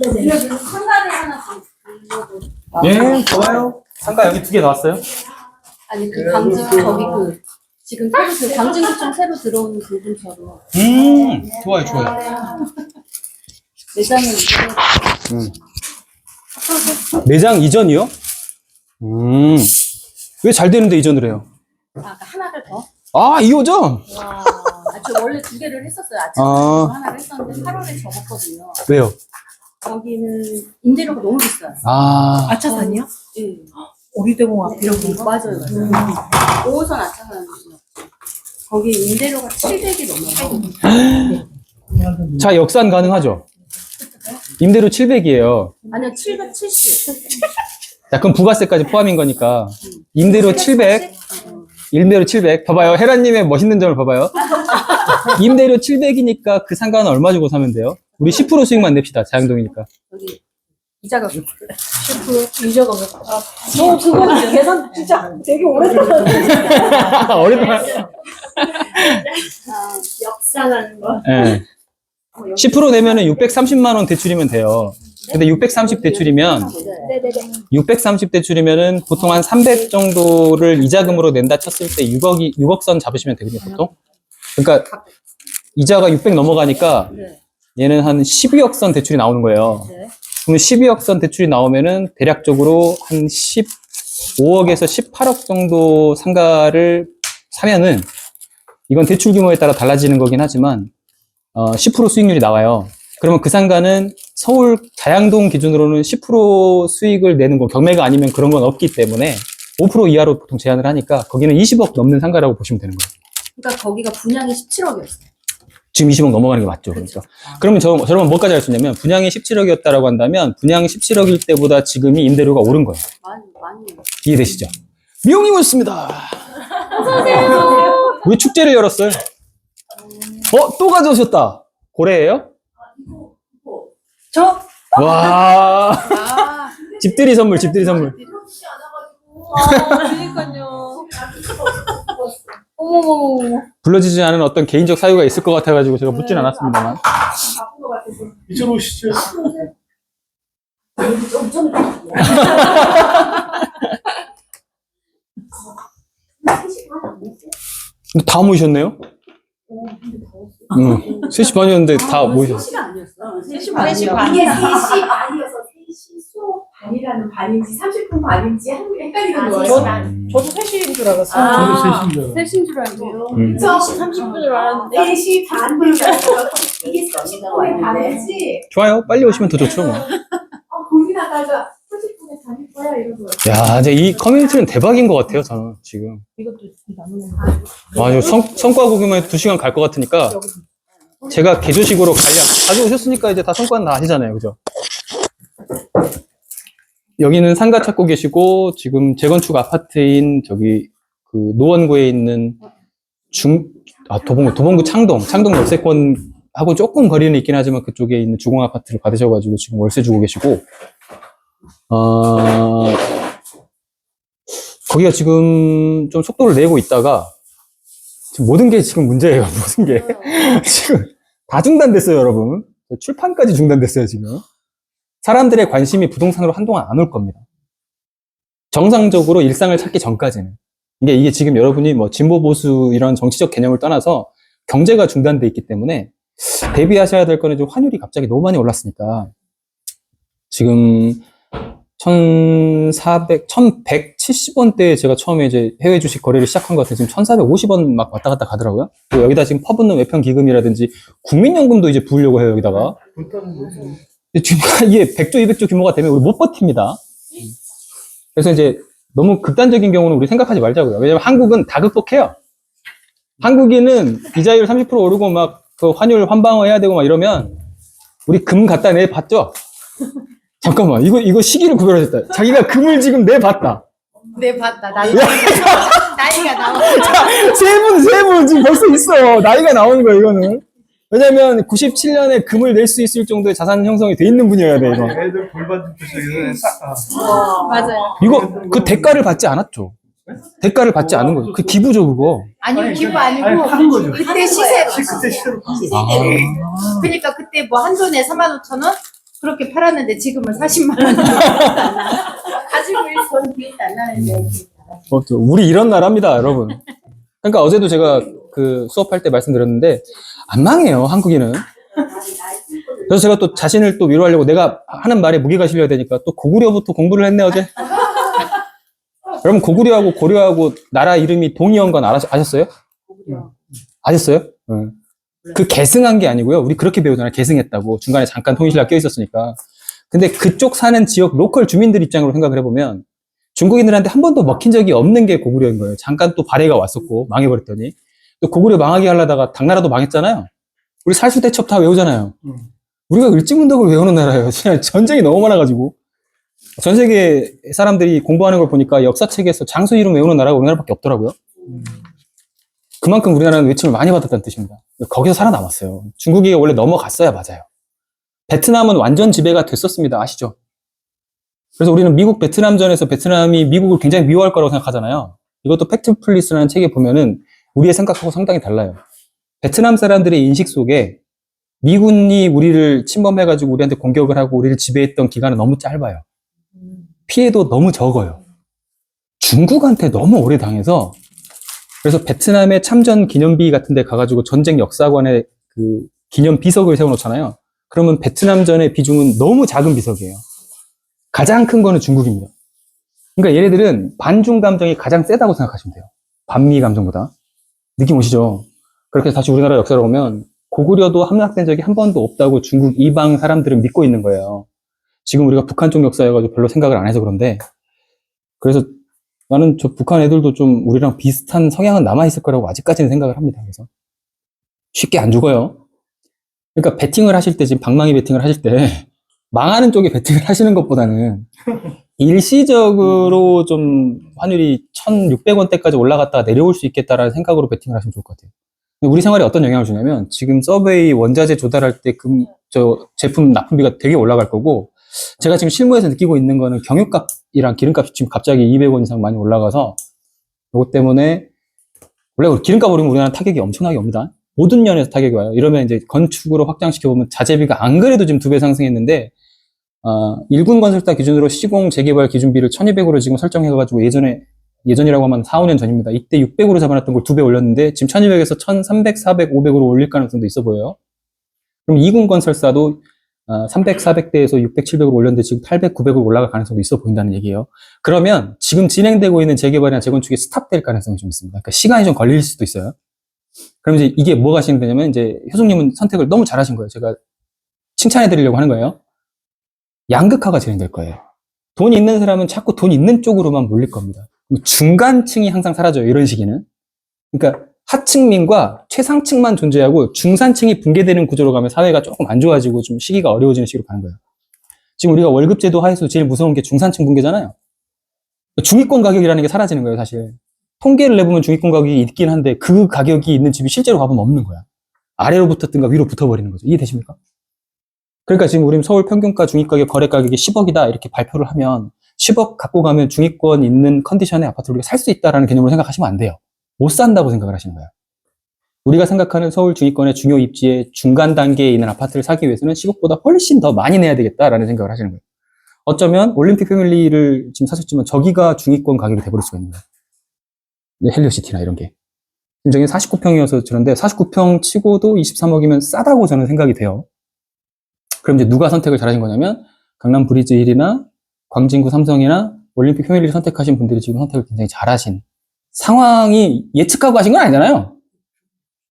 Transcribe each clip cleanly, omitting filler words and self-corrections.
네네. 상가를 하나 더 빌려도. 예, 좋아요. 상가 여기 2개 나왔어요? 아니 그 강진 저기 그 지금 새로 그 강진구청 새로 들어온 그분처럼 좋아요, 좋아요. 매장을 이제 매장 이전이요? 왜 잘 되는데 이전을 해요? 하나를 더. 아, 2호점? 와. 저 원래 2개를 했었어요. 아침에 하나를 했었는데 8월에 접었거든요. 왜요? 거기는 임대료가 너무 비싸요. 아, 아차산이요? 예. 오리대공원 이런 거. 맞아요. 5호선 아차산 거기 임대료가 700이 넘어요. 자, 역산 가능하죠? 임대료 700이에요. 아니요, 770. 자, 그럼 부가세까지 포함인 거니까. 임대료 700. 임대료 700. 봐봐요. 헤라님의 멋있는 점을 봐봐요. 임대료 700이니까 그 상가는 얼마 주고 사면 돼요? 우리 10% 수익만 냅시다. 자양동이니까. 여기 이자가 10% 이자가 몇? 저 그거 계산 진짜 되게 오래됐는데. 오랫동안. 역산하는 거. 네. 10% 내면은 630만 원 대출이면 돼요. 근데 630 대출이면 네네네. 630 대출이면은 보통 한 300 정도를 이자금으로 낸다 쳤을 때 6억 선 잡으시면 되거든요, 보통. 그러니까 이자가 600 넘어가니까 네. 얘는 한 12억 선 대출이 나오는 거예요. 네. 그러면 12억 선 대출이 나오면은 대략적으로 한 15억에서 18억 정도 상가를 사면은 이건 대출 규모에 따라 달라지는 거긴 하지만 10% 수익률이 나와요. 그러면 그 상가는 서울 자양동 기준으로는 10% 수익을 내는 거 경매가 아니면 그런 건 없기 때문에 5% 이하로 보통 제한을 하니까 거기는 20억 넘는 상가라고 보시면 되는 거예요. 그러니까 거기가 분양이 17억이었어요. 지금 20억 넘어가는 게 맞죠. 그러니까. 그러면 저러면 뭐까지 할 수 있냐면 분양이 17억이었다라고 한다면 분양 17억일 때보다 지금이 임대료가 오른 거예요. 많이. 이해되시죠? 미용님 오셨습니다. 어서오세요. 왜 축제를 열었어요? 또 가져오셨다. 고래예요? 저 와. 아, 집들이 선물, 집들이 선물. 그러니까요. 어머머머. 불러지지 않은 어떤 개인적 사유가 있을 것 같아가지고 제가 묻진 않았습니다만. 이쪽으로 오시죠. 근데 다 모이셨네요? 3시 반이었는데 다 모이셨어요. 3시가 아니었어. 3시 반이요. 반이요. 이게 3시 반이어서 3시 수업 반이라는 반인지 30분 반인지 헷갈리는 거예요. 저도 3시인 줄 알았어요. 아, 저도 3시인 줄 알았어요. 3시인 줄 알고. 그쵸? 30분 줄 알았는데. 4시 반인 줄 알고 이게 30분에 반이지? 좋아요. 빨리 오시면 더 좋죠, 뭐. 거기 나가서 30분에 다닐 거야 이러고. 야, 이제 이 커뮤니티는 대박인 것 같아요, 저는 지금. 이것도 나누는 거. 와, 이거 성과 보기만 해도 2시간 갈 것 같으니까 제가 개조식으로 가져오셨으니까 이제 다 성과는 다 아시잖아요, 그죠? 여기는 상가 찾고 계시고 지금 재건축 아파트인 저기 그 노원구에 있는 도봉구 창동 역세권하고 조금 거리는 있긴 하지만 그쪽에 있는 주공 아파트를 받으셔가지고 지금 월세 주고 계시고 거기가 지금 좀 속도를 내고 있다가 지금 모든 게 지금 문제예요. 모든 게 지금 다 중단됐어요, 여러분. 출판까지 중단됐어요, 지금. 사람들의 관심이 부동산으로 한동안 안 올 겁니다. 정상적으로 일상을 찾기 전까지는. 이게 지금 여러분이 뭐 진보 보수 이런 정치적 개념을 떠나서 경제가 중단돼 있기 때문에 대비하셔야 될 거는 좀 환율이 갑자기 너무 많이 올랐으니까 지금 1170원대에 제가 처음에 이제 해외 주식 거래를 시작한 것 같아요. 지금 1450원 막 왔다 갔다 가더라고요. 그리고 여기다 지금 퍼붓는 외편 기금이라든지 국민연금도 이제 부으려고 해요, 여기다가. 지금 이게 100조, 200조 규모가 되면 우리 못 버팁니다. 그래서 이제 너무 극단적인 경우는 우리 생각하지 말자고요. 왜냐면 한국은 다 극복해요. 한국인은 이자율 30% 오르고 막 그 환율 환방어 해야 되고 막 이러면 우리 금 갖다 내봤죠? 잠깐만, 이거 시기를 구별하셨다. 자기가 금을 지금 내봤다. 네, 봤다. 나이가 나와. 세 분 지금 벌써 있어. 나이가 나오는 거야, 이거는. 왜냐면 97년에 금을 낼 수 있을 정도의 자산 형성이 돼 있는 분이어야 돼, 이거. 애들 골반 좀 부시기 전에 맞아요. 이거 그 대가를 받지 않았죠. 대가를 받지 않은 거죠. 그 기부죠, 그거. 아니 기부 아니, 아니고 파는 거죠. 그때 시세로 그때 시세로 파는 거죠. 시세대로. 그러니까 그때 뭐 한 돈에 45,000원 그렇게 팔았는데 지금은 40만 원. 가지고 있어도 비싸 안 나는데. 우리 이런 나라입니다, 여러분. 그러니까 어제도 제가 그 수업할 때 말씀드렸는데 안 망해요, 한국인은. 그래서 제가 또 자신을 또 위로하려고 내가 하는 말에 무게가 실려야 되니까 또 고구려부터 공부를 했네, 어제. 여러분, 고구려하고 고려하고 나라 이름이 동이한 건 아셨어요? 아셨어요? 응. 그 계승한 게 아니고요. 우리 그렇게 배우잖아요. 계승했다고. 중간에 잠깐 통일신라 껴있었으니까. 근데 그쪽 사는 지역 로컬 주민들 입장으로 생각을 해보면 중국인들한테 한 번도 먹힌 적이 없는 게 고구려인 거예요. 잠깐 또 발해가 왔었고 망해버렸더니 또 고구려 망하게 하려다가 당나라도 망했잖아요. 우리 살수대첩 다 외우잖아요. 우리가 을지문덕을 외우는 나라예요. 진짜 전쟁이 너무 많아가지고 전 세계 사람들이 공부하는 걸 보니까 역사책에서 장소 이름 외우는 나라가 우리나라밖에 없더라고요. 그만큼 우리나라는 외침을 많이 받았다는 뜻입니다. 거기서 살아남았어요. 중국이 원래 넘어갔어야 맞아요. 베트남은 완전 지배가 됐었습니다. 아시죠? 그래서 우리는 미국 베트남전에서 베트남이 미국을 굉장히 미워할 거라고 생각하잖아요. 이것도 팩트플리스라는 책에 보면은 우리의 생각하고 상당히 달라요. 베트남 사람들의 인식 속에 미군이 우리를 침범해가지고 우리한테 공격을 하고 우리를 지배했던 기간은 너무 짧아요. 피해도 너무 적어요. 중국한테 너무 오래 당해서 그래서 베트남의 참전 기념비 같은 데 가가지고 전쟁 역사관에 그 기념 비석을 세워놓잖아요. 그러면 베트남전의 비중은 너무 작은 비석이에요. 가장 큰 거는 중국입니다. 그러니까 얘네들은 반중 감정이 가장 세다고 생각하시면 돼요. 반미 감정보다. 느낌 오시죠? 그렇게 다시 우리나라 역사로 보면 고구려도 함락된 적이 한 번도 없다고 중국 이방 사람들은 믿고 있는 거예요. 지금 우리가 북한 쪽 역사여가지고 별로 생각을 안 해서 그런데 그래서 나는 저 북한 애들도 좀 우리랑 비슷한 성향은 남아있을 거라고 아직까지는 생각을 합니다. 그래서 쉽게 안 죽어요. 그러니까 배팅을 하실 때 지금 방망이 배팅을 하실 때 망하는 쪽에 배팅을 하시는 것보다는 일시적으로 좀 환율이 1,600원대까지 올라갔다가 내려올 수 있겠다라는 생각으로 배팅을 하시면 좋을 것 같아요. 우리 생활에 어떤 영향을 주냐면 지금 서베이 원자재 조달할 때 제품 납품비가 되게 올라갈 거고 제가 지금 실무에서 느끼고 있는 거는 경유값이랑 기름값이 지금 갑자기 200원 이상 많이 올라가서 이것 때문에 원래 기름값 오르면 우리나라는 타격이 엄청나게 옵니다. 모든 면에서 타격이 와요. 이러면 이제 건축으로 확장시켜보면 자재비가 안 그래도 지금 2배 상승했는데 1군 건설사 기준으로 시공 재개발 기준비를 1,200으로 지금 설정해가지고 예전이라고 하면 4, 5년 전입니다. 이때 600으로 잡아놨던 걸 2배 올렸는데 지금 1,200에서 1,300, 400, 500으로 올릴 가능성도 있어 보여요. 그럼 2군 건설사도 300, 400대에서 600, 700으로 올렸는데 지금 800, 900으로 올라갈 가능성도 있어 보인다는 얘기예요. 그러면 지금 진행되고 있는 재개발이나 재건축이 스탑될 가능성이 좀 있습니다. 그러니까 시간이 좀 걸릴 수도 있어요. 그럼 이제 이게 뭐가 진행되냐면 이제 효숙님은 선택을 너무 잘하신 거예요. 제가 칭찬해 드리려고 하는 거예요. 양극화가 진행될 거예요. 돈 있는 사람은 자꾸 돈 있는 쪽으로만 몰릴 겁니다. 중간층이 항상 사라져요. 이런 시기는. 그러니까 하층민과 최상층만 존재하고 중산층이 붕괴되는 구조로 가면 사회가 조금 안 좋아지고 좀 시기가 어려워지는 시기로 가는 거예요. 지금 우리가 월급제도 하에서 제일 무서운 게 중산층 붕괴잖아요. 중위권 가격이라는 게 사라지는 거예요, 사실. 통계를 내보면 중위권 가격이 있긴 한데 그 가격이 있는 집이 실제로 가보면 없는 거야. 아래로 붙었든가 위로 붙어버리는 거죠. 이해되십니까? 그러니까 지금 우리는 서울 평균가 중위가격 거래 가격이 10억이다 이렇게 발표를 하면 10억 갖고 가면 중위권 있는 컨디션의 아파트를 우리가 살 수 있다라는 개념으로 생각하시면 안 돼요. 못 산다고 생각을 하시는 거예요. 우리가 생각하는 서울 중위권의 중요 입지의 중간 단계에 있는 아파트를 사기 위해서는 10억보다 훨씬 더 많이 내야 되겠다라는 생각을 하시는 거예요. 어쩌면 올림픽 패밀리를 지금 사셨지만 저기가 중위권 가격이 돼버릴 수가 있는 거예요. 헬리오시티나 이런 게. 저기 49평이어서 저런데 49평 치고도 23억이면 싸다고 저는 생각이 돼요. 그럼 이제 누가 선택을 잘하신 거냐면 강남 브리즈 힐이나 광진구 삼성이나 올림픽 패밀리를 선택하신 분들이 지금 선택을 굉장히 잘하신 상황이 예측하고 하신 건 아니잖아요.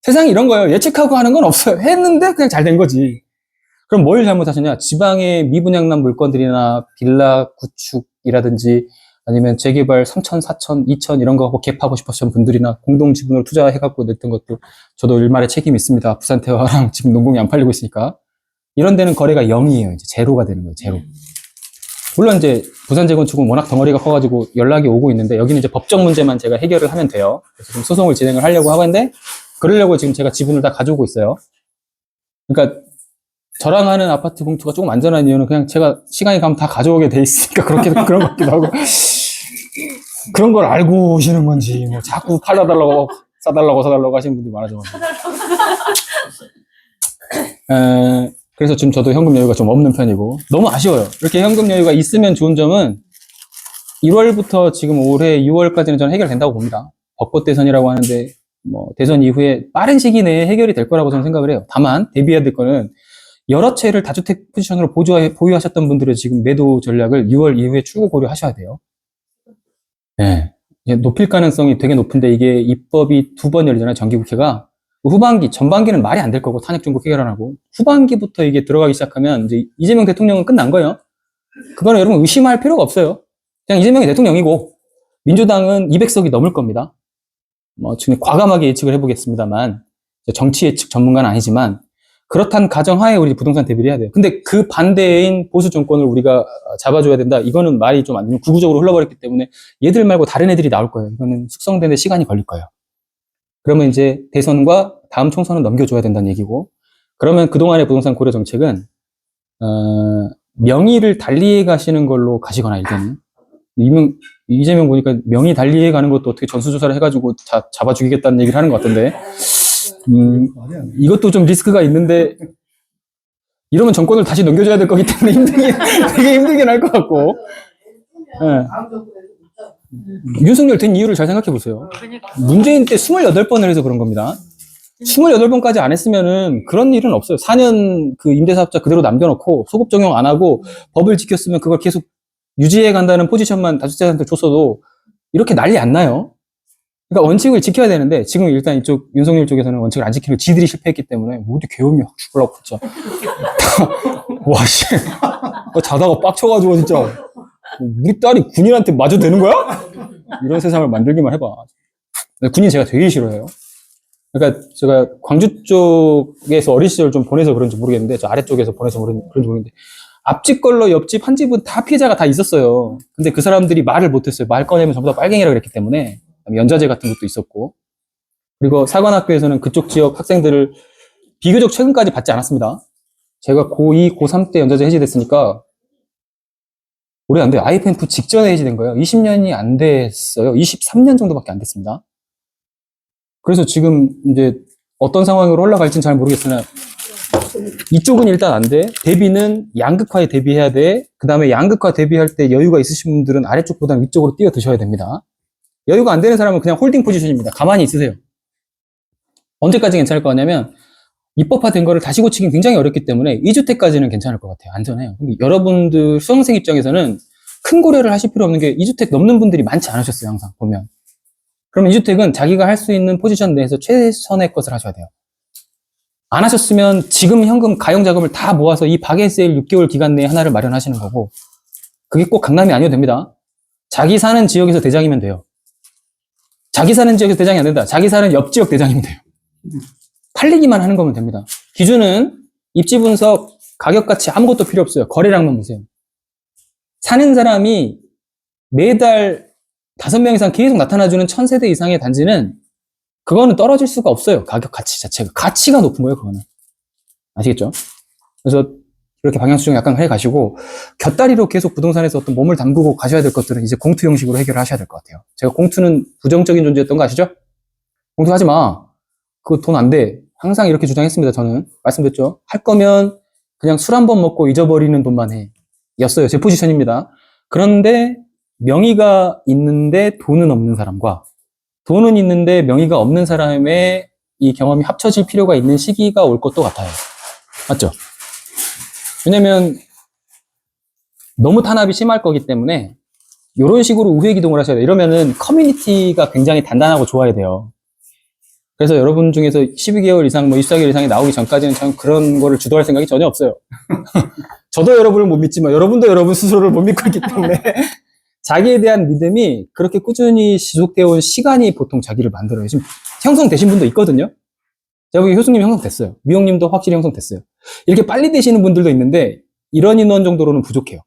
세상이 이런 거예요. 예측하고 하는 건 없어요. 했는데 그냥 잘 된 거지. 그럼 뭘 잘못하셨냐? 지방의 미분양난 물건들이나 빌라 구축이라든지 아니면 재개발 3천, 4천, 2천 이런 거 하고 갭하고 싶으신 분들이나 공동지분으로 투자해갖고 냈던 것도 저도 일말의 책임이 있습니다. 부산태화랑 지금 농공이 안 팔리고 있으니까. 이런 데는 거래가 0이에요. 이제 제로가 되는 거예요. 제로. 물론 이제 부산재건축은 워낙 덩어리가 커가지고 연락이 오고 있는데 여기는 이제 법적 문제만 제가 해결을 하면 돼요. 그래서 지금 소송을 진행을 하려고 하고 있는데 그러려고 지금 제가 지분을 다 가져오고 있어요. 그러니까 저랑 하는 아파트 봉투가 조금 안전한 이유는 그냥 제가 시간이 가면 다 가져오게 돼 있으니까 그렇게 그런 것 같기도 하고. 그런 걸 알고 오시는 건지, 뭐, 자꾸 팔아달라고, 사달라고 하시는 분들이 많아져가지고. 그래서 지금 저도 현금 여유가 좀 없는 편이고, 너무 아쉬워요. 이렇게 현금 여유가 있으면 좋은 점은 1월부터 지금 올해 6월까지는 저는 해결된다고 봅니다. 벚꽃 대선이라고 하는데, 뭐, 대선 이후에 빠른 시기 내에 해결이 될 거라고 저는 생각을 해요. 다만, 대비해야 될 거는 여러 채를 다주택 포지션으로 보유하셨던 분들의 지금 매도 전략을 6월 이후에 출고 고려하셔야 돼요. 네. 높일 가능성이 되게 높은데 이게 입법이 2번 열리잖아요, 정기국회가. 후반기, 전반기는 말이 안 될 거고, 탄핵 중국 해결 안 하고. 후반기부터 이게 들어가기 시작하면 이제 이재명 대통령은 끝난 거예요. 그거는 여러분 의심할 필요가 없어요. 그냥 이재명이 대통령이고, 민주당은 200석이 넘을 겁니다. 뭐, 지금 과감하게 예측을 해보겠습니다만, 정치 예측 전문가는 아니지만, 그렇단 가정하에 우리 부동산 대비를 해야 돼요. 근데 그 반대인 보수 정권을 우리가 잡아줘야 된다. 이거는 말이 좀 안 되면 구구적으로 흘러버렸기 때문에 얘들 말고 다른 애들이 나올 거예요. 이거는 숙성되는데 시간이 걸릴 거예요. 그러면 이제 대선과 다음 총선은 넘겨줘야 된다는 얘기고, 그러면 그동안의 부동산 고려 정책은 명의를 달리해 가시는 걸로 가시거나 일단은 이재명 보니까 명의 달리해 가는 것도 어떻게 전수조사를 해가지고 잡아 죽이겠다는 얘기를 하는 것 같던데. 이것도 좀 리스크가 있는데, 이러면 정권을 다시 넘겨줘야 될 거기 때문에 되게 힘들긴 할 것 같고. 네. 윤석열 된 이유를 잘 생각해 보세요. 문재인 때 28번을 해서 그런 겁니다. 28번까지 안 했으면은 그런 일은 없어요. 4년 그 임대사업자 그대로 남겨놓고 소급 적용 안 하고 법을 지켰으면 그걸 계속 유지해 간다는 포지션만 다주택자한테 줬어도 이렇게 난리 안 나요. 그러니까 원칙을 지켜야 되는데, 지금 일단 이쪽 윤석열 쪽에서는 원칙을 안 지키고 지들이 실패했기 때문에 모두 괴음이 확 죽으려고 진짜. 와 씨, 자다가 빡쳐가지고 진짜 우리 딸이 군인한테 마저 되는 거야? 이런 세상을 만들기만 해봐. 군인 제가 되게 싫어해요. 그러니까 제가 광주 쪽에서 어린 시절 좀 보내서 그런지 모르겠는데, 저 아래쪽에서 보내서 그런지 모르겠는데, 앞집 걸로 옆집 한 집은 다 피해자가 다 있었어요. 근데 그 사람들이 말을 못했어요. 말 꺼내면 전부 다 빨갱이라고 그랬기 때문에. 연좌제 같은 것도 있었고, 그리고 사관학교에서는 그쪽 지역 학생들을 비교적 최근까지 받지 않았습니다. 제가 고2, 고3 때 연좌제 해지됐으니까 오래 안 돼요. IMF 직전에 해지된 거예요. 20년이 안 됐어요. 23년 정도밖에 안 됐습니다. 그래서 지금 이제 어떤 상황으로 올라갈지는 잘 모르겠으나, 이쪽은 일단 안 돼. 대비는 양극화에 대비해야 돼. 그 다음에 양극화 대비할 때 여유가 있으신 분들은 아래쪽보다는 위쪽으로 뛰어 드셔야 됩니다. 여유가 안 되는 사람은 그냥 홀딩 포지션입니다. 가만히 있으세요. 언제까지 괜찮을 것 같냐면, 입법화된 거를 다시 고치긴 굉장히 어렵기 때문에 2주택까지는 괜찮을 것 같아요. 안전해요. 근데 여러분들 수험생 입장에서는 큰 고려를 하실 필요 없는 게, 2주택 넘는 분들이 많지 않으셨어요, 항상 보면. 그러면 2주택은 자기가 할 수 있는 포지션 내에서 최선의 것을 하셔야 돼요. 안 하셨으면 지금 현금 가용 자금을 다 모아서 이 박에 세일 6개월 기간 내에 하나를 마련하시는 거고, 그게 꼭 강남이 아니어도 됩니다. 자기 사는 지역에서 대장이면 돼요. 자기 사는 지역에서 대장이 안 된다. 자기 사는 옆 지역 대장이면 돼요. 팔리기만 하는 거면 됩니다. 기준은 입지 분석, 가격 가치 아무것도 필요 없어요. 거래량만 보세요. 사는 사람이 매달 5명 이상 계속 나타나주는 1000세대 이상의 단지는, 그거는 떨어질 수가 없어요. 가격 가치 자체가. 가치가 높은 거예요, 그거는. 아시겠죠? 그래서 이렇게 방향 수정 약간 해 가시고, 곁다리로 계속 부동산에서 어떤 몸을 담그고 가셔야 될 것들은 이제 공투 형식으로 해결을 하셔야 될 것 같아요. 제가 공투는 부정적인 존재였던 거 아시죠? 공투 하지 마. 그거 돈 안 돼. 항상 이렇게 주장했습니다, 저는. 말씀드렸죠? 할 거면 그냥 술 한 번 먹고 잊어버리는 돈만 해. 였어요. 제 포지션입니다. 그런데 명의가 있는데 돈은 없는 사람과, 돈은 있는데 명의가 없는 사람의 이 경험이 합쳐질 필요가 있는 시기가 올 것도 같아요. 맞죠? 왜냐면 너무 탄압이 심할 거기 때문에 이런 식으로 우회 기동을 하셔야 돼요. 이러면은 커뮤니티가 굉장히 단단하고 좋아야 돼요. 그래서 여러분 중에서 12개월 이상, 24개월 이상이 나오기 전까지는 저는 그런 거를 주도할 생각이 전혀 없어요. 저도 여러분을 못 믿지만 여러분도 여러분 스스로를 못 믿고 있기 때문에 자기에 대한 믿음이 그렇게 꾸준히 지속되어 온 시간이 보통 자기를 만들어요. 지금 형성되신 분도 있거든요. 제가 보기 효수님 형성됐어요. 미용님도 확실히 형성됐어요. 이렇게 빨리 되시는 분들도 있는데 이런 인원 정도로는 부족해요.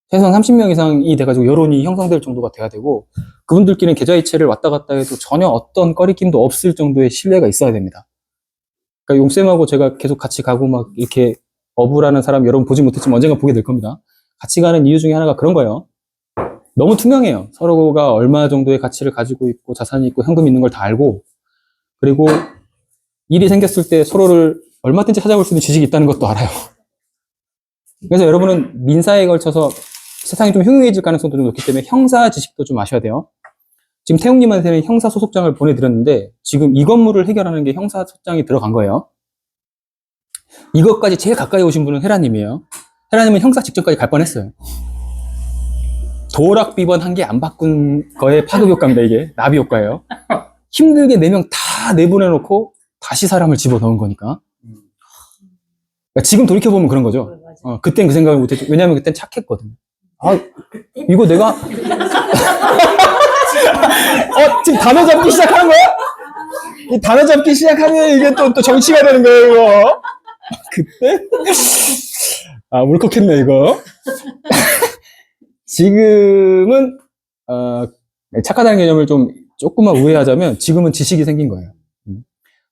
최소한 30명 이상이 돼가지고 여론이 형성될 정도가 돼야 되고, 그분들끼리는 계좌이체를 왔다 갔다 해도 전혀 어떤 꺼리낌도 없을 정도의 신뢰가 있어야 됩니다. 그러니까 용쌤하고 제가 계속 같이 가고 막 이렇게 어부라는 사람 여러분 보지 못했지만 언젠가 보게 될 겁니다. 같이 가는 이유 중에 하나가 그런 거예요. 너무 투명해요. 서로가 얼마 정도의 가치를 가지고 있고 자산이 있고 현금이 있는 걸 다 알고 그리고 일이 생겼을 때 서로를 얼마든지 찾아볼 수 있는 지식이 있다는 것도 알아요. 그래서 여러분은 민사에 걸쳐서 세상이 좀 흉흉해질 가능성도 좀 높기 때문에 형사 지식도 좀 아셔야 돼요. 지금 태웅님한테는 형사소속장을 보내드렸는데 지금 이 건물을 해결하는 게 형사소장이 들어간 거예요. 이것까지 제일 가까이 오신 분은 헤라님이에요. 헤라님은 형사 직전까지 갈 뻔했어요. 도락 비번 한 개 안 바꾼 거에 파급 효과입니다. 이게 나비 효과예요. 힘들게 4명 다 내보내놓고 다시 사람을 집어넣은 거니까. 그러니까 지금 돌이켜보면 그런 거죠. 그땐 그 생각을 못했죠. 왜냐하면 그땐 착했거든. 아, 이거 내가 지금 단어 잡기 시작하는 거야? 이 단어 잡기 시작하면 이게 또 정치가 되는 거예요, 이거. 그때? 울컥했네, 이거. 지금은, 착하다는 개념을 조금만 우회하자면 지금은 지식이 생긴 거예요.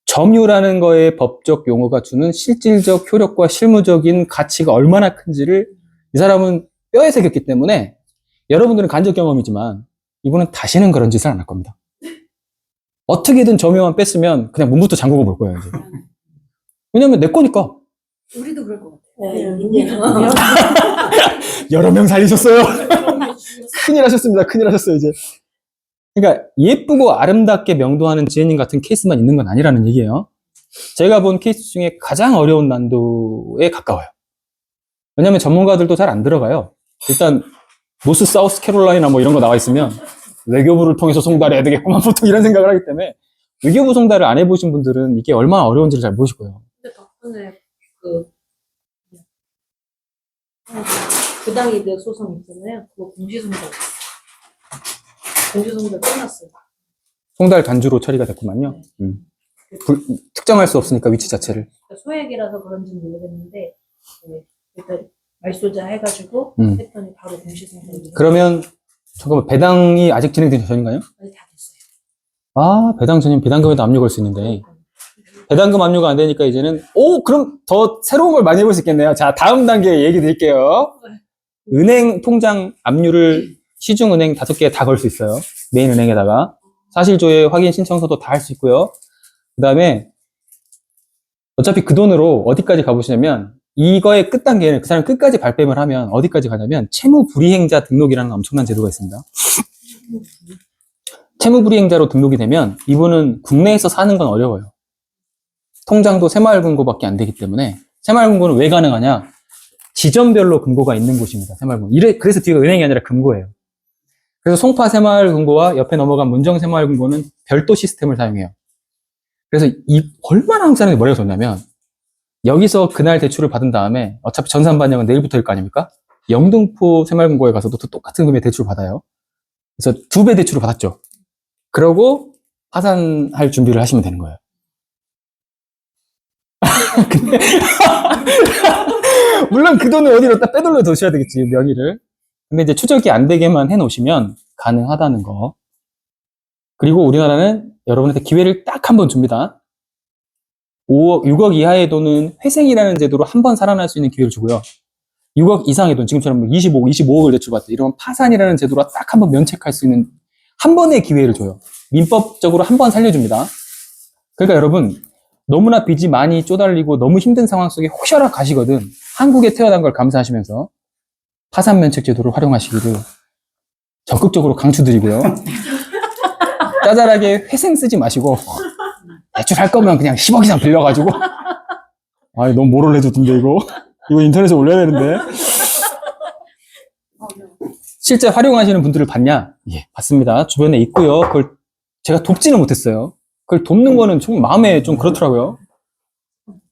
점유라는 거의 법적 용어가 주는 실질적 효력과 실무적인 가치가 얼마나 큰지를 이 사람은 뼈에 새겼기 때문에 여러분들은 간접 경험이지만 이분은 다시는 그런 짓을 안 할 겁니다. 어떻게든 점유만 뺐으면 그냥 문부터 잠그고 볼 거예요, 이제. 왜냐면 내 거니까. 우리도 그럴 것 같아요. 여러 명 살리셨어요. 큰일 하셨습니다. 큰일 하셨어요, 이제. 그러니까 예쁘고 아름답게 명도하는 지혜님 같은 케이스만 있는 건 아니라는 얘기예요. 제가 본 케이스 중에 가장 어려운 난도에 가까워요. 왜냐면 전문가들도 잘 안 들어가요. 일단 노스 사우스 캐롤라이나 뭐 이런 거 나와 있으면 외교부를 통해서 송달해야 되겠구만 보통 이런 생각을 하기 때문에 외교부 송달을 안 해보신 분들은 이게 얼마나 어려운지를 잘 모르시고요. 근데 덕분에 부당이득 소송 있잖아요. 그거 공지송달 끝났어요. 송달 단주로 처리가 됐구만요. 특정할 수 없으니까 위치 자체를. 소액이라서 그런지는 모르겠는데 일단 말소자 해가지고 했더니 바로 공시송달이 그러면 잠깐만 배당이 아직 진행되는 전인가요? 아직 다 됐어요. 아 배당 전이면 배당금에도 압류 걸 수 있는데 배당금 압류가 안 되니까 이제는 그럼 더 새로운 걸 많이 해볼 수 있겠네요. 자 다음 단계 얘기 드릴게요. 은행 통장 압류를 시중은행 5개 다 걸 수 있어요. 메인 은행에다가 사실조회 확인 신청서도 다 할 수 있고요. 그 다음에 어차피 그 돈으로 어디까지 가보시냐면 이거의 끝 단계는 그 사람 끝까지 발뺌을 하면 어디까지 가냐면 채무불이행자 등록이라는 엄청난 제도가 있습니다. 채무불이행자로 등록이 되면 이분은 국내에서 사는 건 어려워요. 통장도 새마을금고밖에 안 되기 때문에 새마을금고는 왜 가능하냐? 지점별로 금고가 있는 곳입니다. 새마을금고. 그래서 뒤가 은행이 아니라 금고예요. 그래서 송파 새마을금고와 옆에 넘어간 문정 새마을금고는 별도 시스템을 사용해요. 그래서 얼마나 한국 사람이 머리가 좋냐면 여기서 그날 대출을 받은 다음에 어차피 전산 반영은 내일부터일 거 아닙니까? 영등포 새마을금고에 가서도 똑같은 금액의 대출을 받아요. 그래서 2배 대출을 받았죠. 그러고 파산할 준비를 하시면 되는 거예요. 근데 물론 그 돈을 어디로 딱 빼돌려 두셔야 되겠지, 명의를. 근데 이제 추적이 안 되게만 해놓으시면 가능하다는 거. 그리고 우리나라는 여러분한테 기회를 딱 한 번 줍니다. 6억 이하의 돈은 회생이라는 제도로 한 번 살아날 수 있는 기회를 주고요. 6억 이상의 돈, 지금처럼 25억, 25억을 대출받다. 이러면 파산이라는 제도로 딱 한 번 면책할 수 있는 한 번의 기회를 줘요. 민법적으로 한 번 살려줍니다. 그러니까 여러분, 너무나 빚이 많이 쪼달리고 너무 힘든 상황 속에 혹여나 가시거든 한국에 태어난 걸 감사하시면서 파산 면책 제도를 활용하시기를 적극적으로 강추드리고요. 짜잘하게 회생 쓰지 마시고 대출할 거면 그냥 10억 이상 빌려가지고 너무 모럴 해줬던데 이거 인터넷에 올려야 되는데 실제 활용하시는 분들을 봤냐? 예, 봤습니다. 주변에 있고요. 그걸 제가 돕지는 못했어요. 그걸 돕는 거는 좀 마음에 좀 그렇더라고요.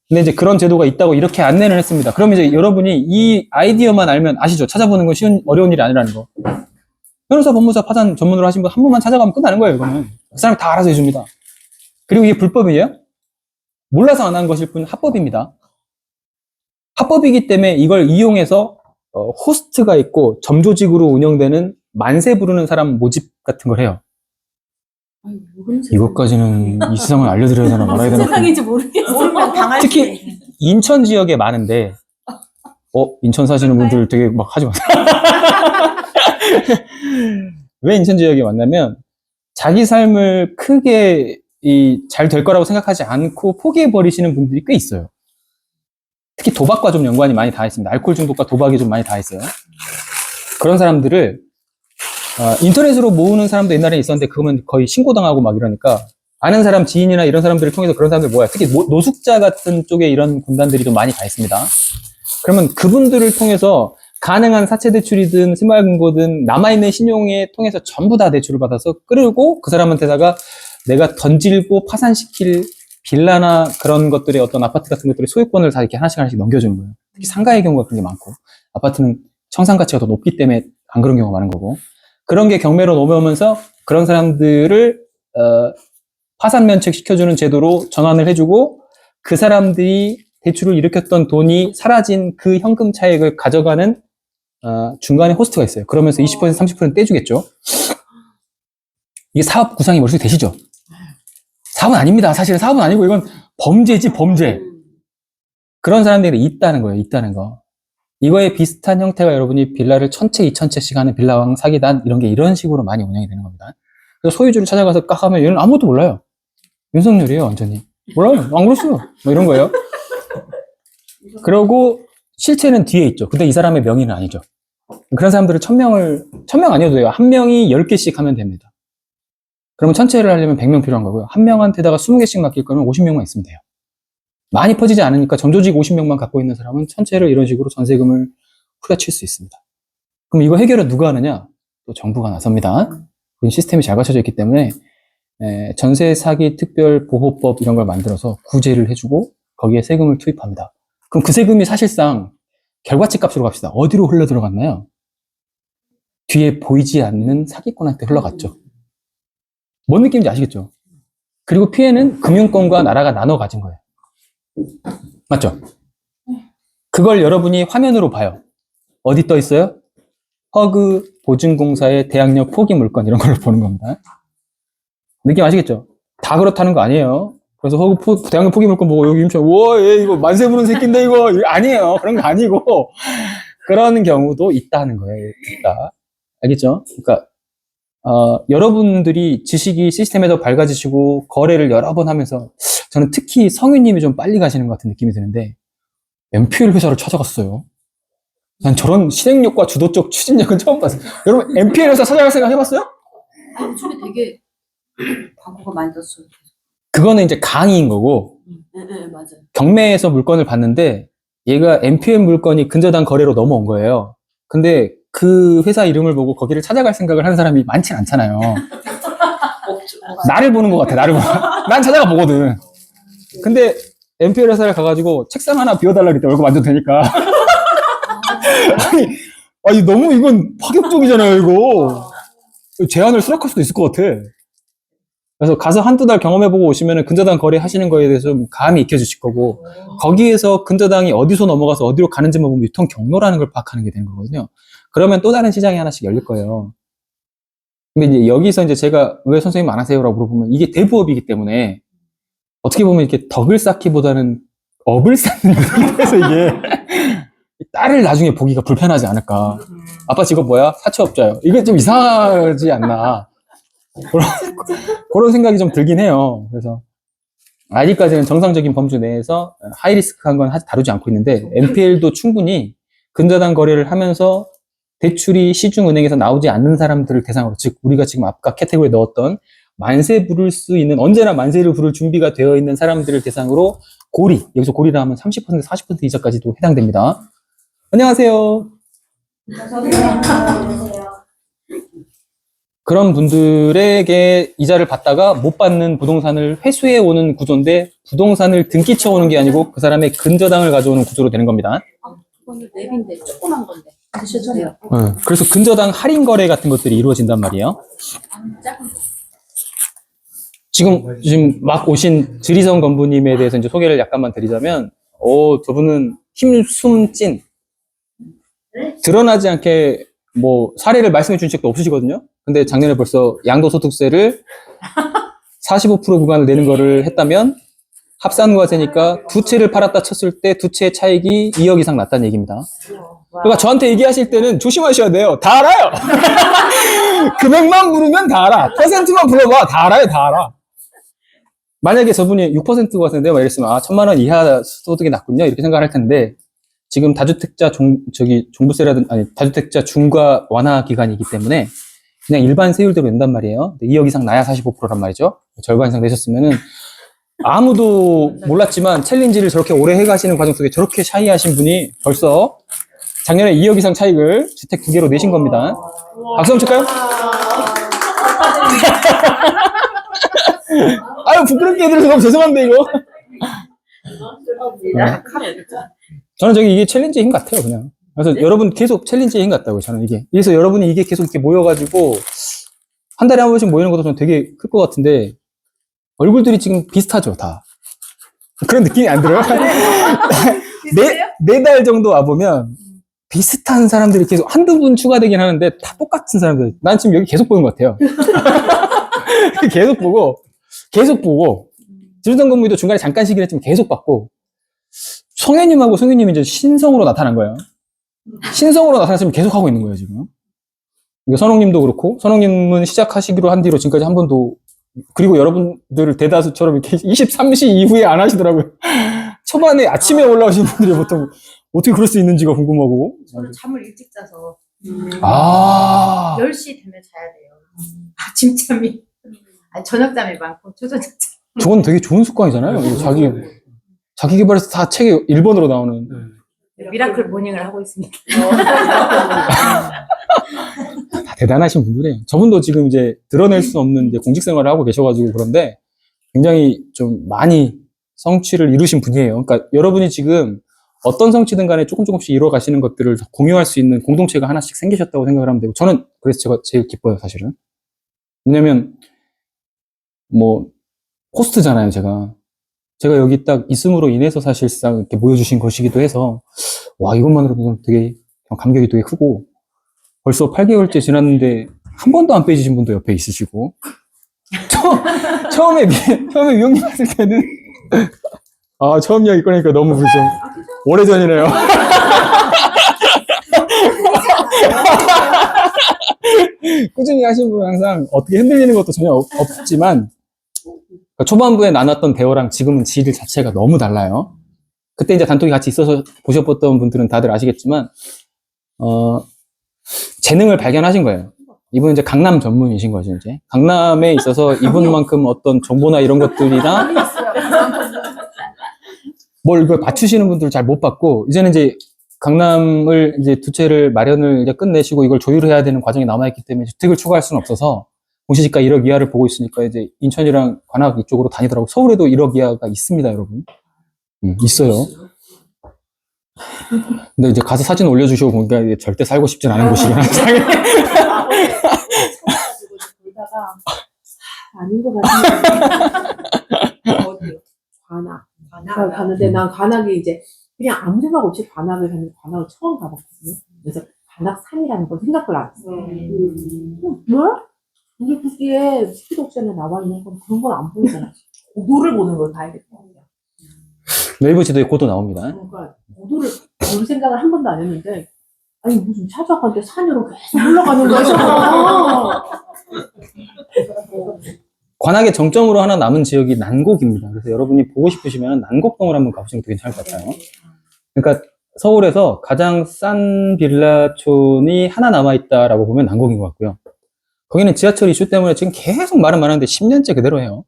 근데 이제 그런 제도가 있다고 이렇게 안내를 했습니다. 그럼 이제 여러분이 이 아이디어만 알면 아시죠? 찾아보는 건 어려운 일이 아니라는 거. 변호사, 법무사, 파산 전문으로 하신 분 한 번만 찾아가면 끝나는 거예요, 이거는. 그 사람이 다 알아서 해줍니다. 그리고 이게 불법이에요? 몰라서 안 한 것일 뿐 합법입니다. 합법이기 때문에 이걸 이용해서 호스트가 있고 점조직으로 운영되는 만세 부르는 사람 모집 같은 걸 해요. 이것까지는 이 세상을 알려드려야 되나 말아야 되나. 세상인지 모르겠어. 모르면 당할 특히 인천 지역에 많은데 인천 사시는 분들 되게 막 하지 마세요. 왜 인천지역에 왔냐면 자기 삶을 크게 잘 될 거라고 생각하지 않고 포기해 버리시는 분들이 꽤 있어요. 특히 도박과 좀 연관이 많이 닿아 있습니다. 알코올 중독과 도박이 좀 많이 닿아 있어요. 그런 사람들을 인터넷으로 모으는 사람도 옛날에 있었는데 그거면 거의 신고당하고 막 이러니까 아는 사람, 지인이나 이런 사람들을 통해서 그런 사람들 모아요. 특히 노숙자 같은 쪽에 이런 군단들이 좀 많이 가 있습니다. 그러면 그분들을 통해서 가능한 사채 대출이든 새마을금고든 남아있는 신용에 통해서 전부 다 대출을 받아서 끌고 그 사람한테다가 내가 던질고 파산시킬 빌라나 그런 것들의 어떤 아파트 같은 것들의 소유권을 다 이렇게 하나씩 넘겨주는 거예요. 특히 상가의 경우가 그런 게 많고 아파트는 청산 가치가 더 높기 때문에 안 그런 경우가 많은 거고 그런 게 경매로 넘어오면서 그런 사람들을 파산 면책시켜주는 제도로 전환을 해주고 그 사람들이 대출을 일으켰던 돈이 사라진 그 현금 차익을 가져가는 중간에 호스트가 있어요. 그러면서 20% 30% 떼주겠죠. 이게 사업 구상이 머릿속에 되시죠? 사업은 아닙니다. 사실은 사업은 아니고 이건 범죄지 범죄. 그런 사람들이 있다는 거예요. 있다는 거. 이거에 비슷한 형태가 여러분이 빌라를 1000채 2000채씩 하는 빌라왕 사기단 이런 게 이런 식으로 많이 운영이 되는 겁니다. 그래서 소유주를 찾아가서 깍 하면 얘는 아무것도 몰라요. 윤석열이에요 완전히. 몰라요. 안 그랬어요. 뭐 이런 거예요. 그러고 실체는 뒤에 있죠. 근데 이 사람의 명의는 아니죠. 그런 사람들을 1000명 아니어도 돼요. 한 명이 10개씩 하면 됩니다. 그러면 1000채를 하려면 100명 필요한 거고요. 한 명한테다가 20개씩 맡길 거면 50명만 있으면 돼요. 많이 퍼지지 않으니까 전조직 50명만 갖고 있는 사람은 1000채를 이런 식으로 전세금을 후려칠 수 있습니다. 그럼 이거 해결을 누가 하느냐? 또 정부가 나섭니다. 시스템이 잘 갖춰져 있기 때문에 전세 사기 특별 보호법 이런 걸 만들어서 구제를 해주고 거기에 세금을 투입합니다. 그럼 그 세금이 사실상 결과치 값으로 갑시다. 어디로 흘러 들어갔나요? 뒤에 보이지 않는 사기꾼한테 흘러갔죠. 뭔 느낌인지 아시겠죠? 그리고 피해는 금융권과 나라가 나눠 가진 거예요. 맞죠? 그걸 여러분이 화면으로 봐요. 어디 떠 있어요? 허그 보증공사의 대학력 포기 물건 이런 걸로 보는 겁니다. 느낌 아시겠죠? 다 그렇다는 거 아니에요. 그래서 허그 대학력 포기 물건 보고 여기 임차 우와 얘 이거 만세 부는 새끼인데 이거 아니에요. 그런 거 아니고 그런 경우도 있다는 거예요. 있다. 알겠죠? 그러니까 여러분들이 지식이 시스템에서 밝아지시고 거래를 여러 번 하면서 저는 특히 성유님이 좀 빨리 가시는 것 같은 느낌이 드는데 MPL 회사를 찾아갔어요. 난 저런 실행력과 주도적 추진력은 처음 봤어요. 여러분 MPL 회사 찾아갈 생각 해봤어요? 요즘에 되게 광고가 많이 떴어요. 그거는 이제 강의인 거고 네, 맞아요. 경매에서 물건을 봤는데 얘가 MPL 물건이 근저당 거래로 넘어온 거예요. 근데 그 회사 이름을 보고 거기를 찾아갈 생각을 하는 사람이 많진 않잖아요. 나를 보는 것 같아. 나를 보고. 난 찾아가 보거든. 근데 MPL 회사를 가가지고 책상 하나 비워달라 그랬대. 얼굴 만져도 되니까. 아니 너무 이건 파격적이잖아요 이거. 제안을 수락할 수도 있을 것 같아. 그래서 가서 한두 달 경험해보고 오시면 근저당 거래하시는 거에 대해서 좀 감이 익혀주실 거고 거기에서 근저당이 어디서 넘어가서 어디로 가는지만 보면 유통 경로라는 걸 파악하는 게 되는 거거든요. 그러면 또 다른 시장이 하나씩 열릴 거예요. 근데 이제 여기서 이제 제가 왜 선생님 안 하세요라고 물어보면 이게 대부업이기 때문에 어떻게 보면 이렇게 덕을 쌓기보다는 업을 쌓는 거에서 이게 딸을 나중에 보기가 불편하지 않을까. 아빠 직업 뭐야? 사채업자요. 이게 좀 이상하지 않나. 그런 생각이 좀 들긴 해요. 그래서 아직까지는 정상적인 범주 내에서 하이리스크한 건 다루지 않고 있는데 NPL도 충분히 근저당 거래를 하면서 대출이 시중은행에서 나오지 않는 사람들을 대상으로, 즉 우리가 지금 아까 카테고리에 넣었던 만세 부를 수 있는, 언제나 만세를 부를 준비가 되어 있는 사람들을 대상으로 고리, 여기서 고리라 하면 30% 40% 이자까지도 해당됩니다. 안녕하세요. 그런 분들에게 이자를 받다가 못 받는 부동산을 회수해 오는 구조인데 부동산을 등기쳐 오는 게 아니고 그 사람의 근저당을 가져오는 구조로 되는 겁니다. 그거는 랩인데 조그만 건데 드셔도 돼요. 그래서 근저당 할인 거래 같은 것들이 이루어진단 말이에요. 작은 거. 지금 막 오신 지리성 건부님에 대해서 이제 소개를 약간만 드리자면, 저분은 힘숨찐, 드러나지 않게 뭐 사례를 말씀해 주신 적도 없으시거든요. 근데 작년에 벌써 양도소득세를 45% 구간을 내는 거를 했다면 합산과세니까 두 채를 팔았다 쳤을 때 두 채의 차익이 2억 이상 났다는 얘기입니다. 그러니까 저한테 얘기하실 때는 조심하셔야 돼요. 다 알아요. 금액만 물으면 다 알아. 퍼센트만 불러봐. 다 알아요. 다 알아. 만약에 저분이 6% 같은데 막 이랬으면 1,000만 원 이하 소득이 낮군요. 이렇게 생각할 텐데 지금 다주택자 종부세라든 다주택자 중과 완화 기간이기 때문에 그냥 일반 세율대로 낸단 말이에요. 2억 이상 나야 45%란 말이죠. 절반 이상 내셨으면은 아무도 몰랐지만 챌린지를 저렇게 오래 해가시는 과정 속에 저렇게 샤이하신 분이 벌써 작년에 2억 이상 차익을 주택 2개로 내신 겁니다. 박수 한번 칠까요? 아유, 부끄럽게 해드려서 너무 죄송한데, 이거. 저는 이게 챌린지의 힘 같아요, 그냥. 그래서 여러분 계속 챌린지의 힘 같다고요, 저는 이게. 그래서 여러분이 이게 계속 이렇게 모여가지고, 한 달에 한 번씩 모이는 것도 저는 되게 클 것 같은데, 얼굴들이 지금 비슷하죠, 다. 그런 느낌이 안 들어요? 네 달 정도 와보면, 비슷한 사람들이 계속 한두 분 추가되긴 하는데, 다 똑같은 사람들. 난 지금 여기 계속 보는 것 같아요. 계속 보고, 지르던 건물도 중간에 잠깐 쉬긴 했지만 계속 봤고, 성혜님하고 성희님이 이제 신성으로 나타난 거예요. 신성으로 나타났으면 계속 하고 있는 거예요, 지금. 선홍님도 그렇고, 선홍님은 시작하시기로 한 뒤로 지금까지 한 번도, 그리고 여러분들 대다수처럼 이렇게 23시 이후에 안 하시더라고요. 초반에 아침에 올라오시는 분들이 보통 어떻게 그럴 수 있는지가 궁금하고. 저는 잠을 일찍 자서 10시 되면 자야 돼요. 아침잠이. 저녁잠이 많고 초저녁잠. 저건 되게 좋은 습관이잖아요. 이거 자기 개발에서 다 책에 1번으로 나오는. 미라클 모닝을 하고 있습니다. 다 대단하신 분들이에요. 저분도 지금 이제 드러낼 수 없는 이제 공직 생활을 하고 계셔가지고 그런데 굉장히 좀 많이 성취를 이루신 분이에요. 그러니까 여러분이 지금 어떤 성취든 간에 조금씩 이루어 가시는 것들을 공유할 수 있는 공동체가 하나씩 생기셨다고 생각을 하면 되고, 저는 그래서 제가 제일 기뻐요, 사실은. 왜냐면, 호스트잖아요, 제가 여기 딱 있음으로 인해서 사실상 이렇게 모여주신 것이기도 해서, 와, 이것만으로도 되게 감격이 되게 크고, 벌써 8개월째 지났는데, 한 번도 안 빼주신 분도 옆에 있으시고, 처음에 위원님 왔을 때는, 처음 이야기 꺼내니까 너무 좀 오래전이네요. 꾸준히 하신 분은 항상 어떻게 흔들리는 것도 전혀 없지만, 초반부에 나눴던 대화랑 지금은 질 자체가 너무 달라요. 그때 이제 단톡이 같이 있어서 보셨던 분들은 다들 아시겠지만, 재능을 발견하신 거예요. 이분은 이제 강남 전문이신 거죠, 이제. 강남에 있어서 이분만큼 어떤 정보나 이런 것들이나, 뭘 이걸 맞추시는 분들 잘 못 봤고, 이제는 이제 강남을 이제 두 채를 마련을 이제 끝내시고 이걸 조율해야 되는 과정이 남아있기 때문에 주택을 추가할 수는 없어서 공시지가 1억 이하를 보고 있으니까 이제 인천이랑 관악 이쪽으로 다니더라고요. 서울에도 1억 이하가 있습니다, 여러분. 있어요. 근데 이제 가서 사진 올려주시고 보니까 이제 절대 살고 싶진 않은 곳이긴 한데. 보다가 아닌 것 같은데. 어디요? 관악. 가는데 난 관악이 이제 그냥 아무 생각 없이 관악을 갔는데 관악을 처음 가봤거든요. 그래서 관악산이라는 걸 생각을 안 했어요. 뭐야? 우리 거기에 스피드 옵션에 나와 있는 건 그런 건 안 보이잖아. 고도를 보는 걸 봐야겠다. 네이버 지도에 고도 나옵니다. 그러니까 고도를 볼 생각을 한 번도 안 했는데, 아니 무슨 찾아가는데 산으로 계속 올라가는 거잖아. 관악의 정점으로 하나 남은 지역이 난곡입니다. 그래서 여러분이 보고 싶으시면 난곡동을 한번 가보시는 것도 괜찮을 것 같아요. 그러니까 서울에서 가장 싼 빌라촌이 하나 남아있다라고 보면 난곡인 것 같고요. 거기는 지하철 이슈 때문에 지금 계속 말은 많은데 10년째 그대로 해요.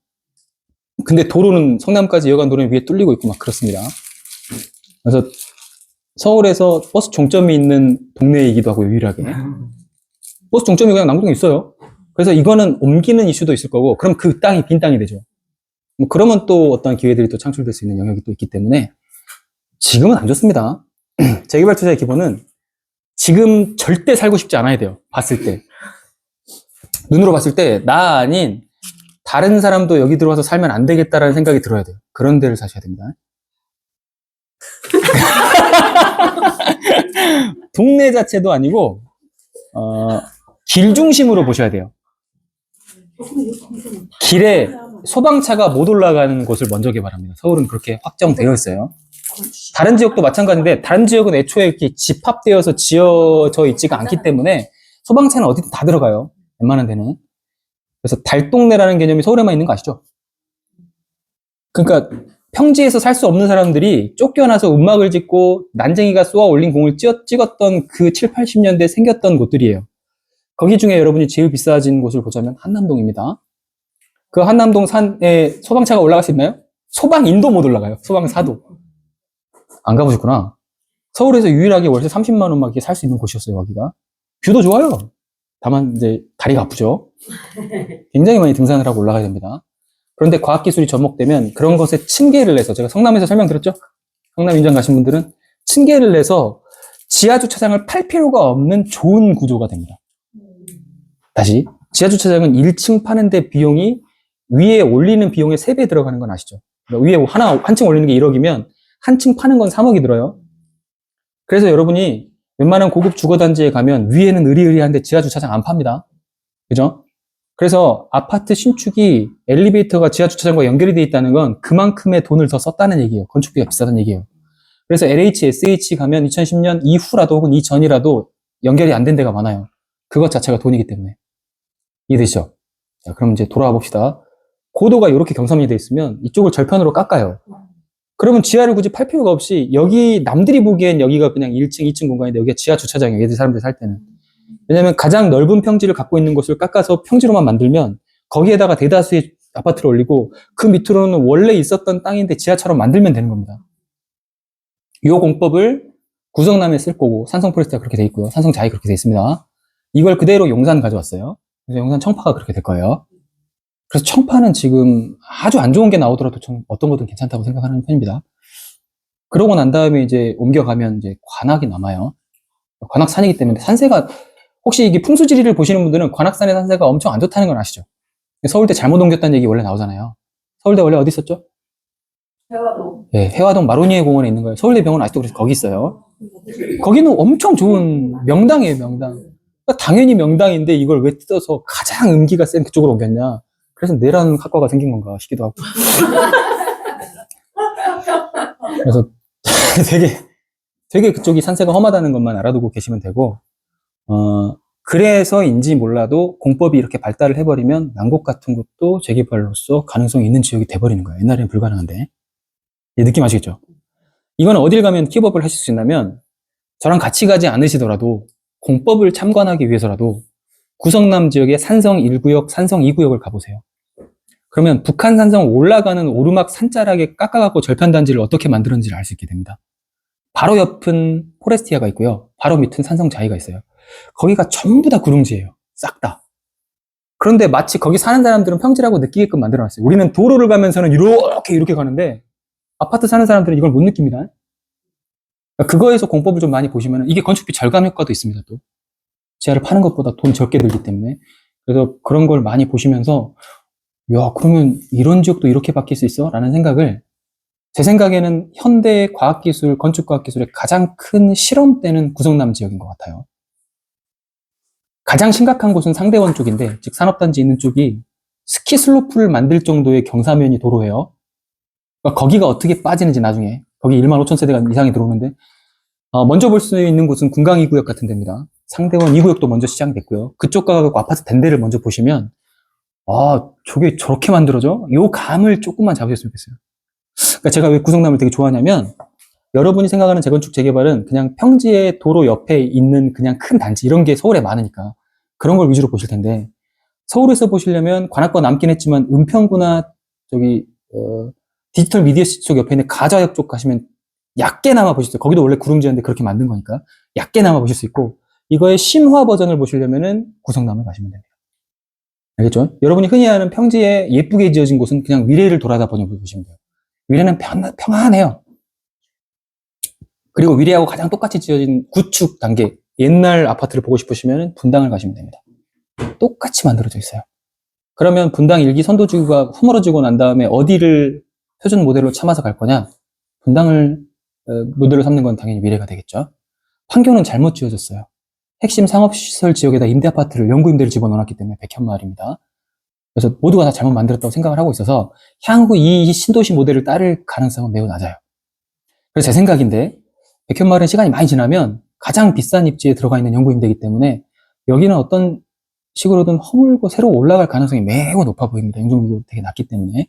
근데 도로는 성남까지 이어간 도로는 위에 뚫리고 있고 막 그렇습니다. 그래서 서울에서 버스 종점이 있는 동네이기도 하고 유일하게. 버스 종점이 그냥 난곡동에 있어요. 그래서 이거는 옮기는 이슈도 있을 거고, 그럼 그 땅이 빈 땅이 되죠. 그러면 또 어떤 기회들이 또 창출될 수 있는 영역이 또 있기 때문에 지금은 안 좋습니다. 재개발 투자의 기본은 지금 절대 살고 싶지 않아야 돼요. 봤을 때. 눈으로 봤을 때 나 아닌 다른 사람도 여기 들어와서 살면 안 되겠다라는 생각이 들어야 돼요. 그런 데를 사셔야 됩니다. 동네 자체도 아니고 길 중심으로 보셔야 돼요. 길에 소방차가 못 올라가는 곳을 먼저 개발합니다. 서울은 그렇게 확정되어 있어요. 다른 지역도 마찬가지인데 다른 지역은 애초에 이렇게 집합되어서 지어져 있지가 않기 때문에 소방차는 어디든 다 들어가요. 웬만한 데는. 그래서 달동네라는 개념이 서울에만 있는 거 아시죠? 그러니까 평지에서 살 수 없는 사람들이 쫓겨나서 움막을 짓고 난쟁이가 쏘아 올린 공을 찍었던 그 7, 80년대에 생겼던 곳들이에요. 거기 중에 여러분이 제일 비싸진 곳을 보자면 한남동입니다. 그 한남동 산에 소방차가 올라갈 수 있나요? 소방인도 못 올라가요. 소방사도. 안 가보셨구나. 서울에서 유일하게 월세 30만 원만 살 수 있는 곳이었어요, 여기가. 뷰도 좋아요. 다만 이제 다리가 아프죠. 굉장히 많이 등산을 하고 올라가야 됩니다. 그런데 과학기술이 접목되면 그런 것에 층계를 내서, 제가 성남에서 설명드렸죠? 성남 인천 가신 분들은 층계를 내서 지하주차장을 팔 필요가 없는 좋은 구조가 됩니다. 다시, 지하주차장은 1층 파는데 비용이 위에 올리는 비용의 3배 들어가는 건 아시죠? 그러니까 위에 한 층 올리는 게 1억이면 한 층 파는 건 3억이 들어요. 그래서 여러분이 웬만한 고급 주거단지에 가면 위에는 으리으리한데 지하주차장 안 팝니다. 그죠? 그래서 아파트 신축이 엘리베이터가 지하주차장과 연결이 되어 있다는 건 그만큼의 돈을 더 썼다는 얘기예요. 건축비가 비싸다는 얘기예요. 그래서 LH, SH 가면 2010년 이후라도 혹은 이전이라도 연결이 안 된 데가 많아요. 그것 자체가 돈이기 때문에. 이해되시죠? 자, 그럼 이제 돌아와 봅시다. 고도가 이렇게 경사면이 되어 있으면 이쪽을 절편으로 깎아요. 그러면 지하를 굳이 팔 필요가 없이 여기 남들이 보기엔 여기가 그냥 1층, 2층 공간인데 여기가 지하 주차장이에요. 얘들 사람들이 살 때는. 왜냐면 가장 넓은 평지를 갖고 있는 곳을 깎아서 평지로만 만들면 거기에다가 대다수의 아파트를 올리고 그 밑으로는 원래 있었던 땅인데 지하처럼 만들면 되는 겁니다. 이 공법을 구성남에 쓸 거고 산성포레스트가 그렇게 돼 있고요. 산성자이 그렇게 돼 있습니다. 이걸 그대로 용산 가져왔어요. 그래서 용산 청파가 그렇게 될 거예요. 그래서 청파는 지금 아주 안 좋은 게 나오더라도 어떤 거든 괜찮다고 생각하는 편입니다. 그러고 난 다음에 이제 옮겨가면 이제 관악이 남아요. 관악산이기 때문에 산세가, 혹시 이게 풍수지리를 보시는 분들은 관악산의 산세가 엄청 안 좋다는 건 아시죠? 서울대 잘못 옮겼다는 얘기 원래 나오잖아요. 서울대 원래 어디 있었죠? 해화동. 네, 해화동 마로니에 공원에 있는 거예요. 서울대 병원 아직도 그래서 거기 있어요. 거기는 엄청 좋은 명당이에요, 명당. 그러니까 당연히 명당인데 이걸 왜 뜯어서 가장 음기가 센 그쪽으로 옮겼냐. 그래서 내란 학과가 생긴 건가 싶기도 하고. 그래서 되게 그쪽이 산세가 험하다는 것만 알아두고 계시면 되고, 그래서인지 몰라도 공법이 이렇게 발달을 해버리면 난곡 같은 것도 재개발로서 가능성이 있는 지역이 돼버리는 거예요. 옛날에는 불가능한데. 느낌 아시겠죠? 이건 어딜 가면 킵업을 하실 수 있냐면, 저랑 같이 가지 않으시더라도 공법을 참관하기 위해서라도 구성남 지역의 산성 1구역, 산성 2구역을 가보세요. 그러면 북한 산성 올라가는 오르막 산자락에 깎아갖고 절편단지를 어떻게 만들었는지를 알 수 있게 됩니다. 바로 옆은 포레스티아가 있고요. 바로 밑은 산성자이가 있어요. 거기가 전부 다 구릉지예요. 싹 다. 그런데 마치 거기 사는 사람들은 평지라고 느끼게끔 만들어놨어요. 우리는 도로를 가면서는 이렇게 가는데 아파트 사는 사람들은 이걸 못 느낍니다. 그거에서 공법을 좀 많이 보시면 이게 건축비 절감 효과도 있습니다. 또 지하를 파는 것보다 돈 적게 들기 때문에. 그래서 그런 걸 많이 보시면서 야, 그러면 이런 지역도 이렇게 바뀔 수 있어? 라는 생각을, 제 생각에는 현대 과학기술, 건축과학기술의 가장 큰 실험대는 구성남 지역인 것 같아요. 가장 심각한 곳은 상대원 쪽인데, 즉 산업단지 있는 쪽이 스키 슬로프를 만들 정도의 경사면이 도로예요. 그러니까 거기가 어떻게 빠지는지 나중에, 거기 1만 5천 세대가 이상이 들어오는데, 먼저 볼 수 있는 곳은 군강 2구역 같은 데입니다. 상대원 2구역도 먼저 시작이 됐고요. 그쪽 가고 아파트 댄데를 먼저 보시면, 저게 저렇게 만들어져? 요 감을 조금만 잡으셨으면 좋겠어요. 그러니까 제가 왜 구성남을 되게 좋아하냐면, 여러분이 생각하는 재건축 재개발은 그냥 평지의 도로 옆에 있는 그냥 큰 단지, 이런 게 서울에 많으니까 그런 걸 위주로 보실 텐데, 서울에서 보시려면 관악과 남긴 했지만 은평구나 디지털 미디어시티 쪽 옆에 있는 가좌역 쪽 가시면 얕게나마 보실 수 있어요. 거기도 원래 구릉지였는데 그렇게 만든 거니까 얕게나마 보실 수 있고, 이거의 심화 버전을 보시려면은 구성남을 가시면 됩니다. 알겠죠? 여러분이 흔히 아는 평지에 예쁘게 지어진 곳은 그냥 위례를 돌아다 보시면 돼요. 위례는 평안해요. 그리고 위례하고 가장 똑같이 지어진 구축 단계, 옛날 아파트를 보고 싶으시면 분당을 가시면 됩니다. 똑같이 만들어져 있어요. 그러면 분당 일기 선도지구가 허물어지고 난 다음에 어디를 표준 모델로 참아서 갈 거냐? 분당을 모델로 삼는 건 당연히 위례가 되겠죠. 판교는 잘못 지어졌어요. 핵심 상업시설 지역에다 임대아파트를, 연구임대를 집어넣었기 때문에 백현마을입니다. 그래서 모두가 다 잘못 만들었다고 생각을 하고 있어서 향후 이 신도시 모델을 따를 가능성은 매우 낮아요. 그래서 제 생각인데 백현마을은 시간이 많이 지나면 가장 비싼 입지에 들어가 있는 연구임대이기 때문에 여기는 어떤 식으로든 허물고 새로 올라갈 가능성이 매우 높아 보입니다. 용적률도 되게 낮기 때문에.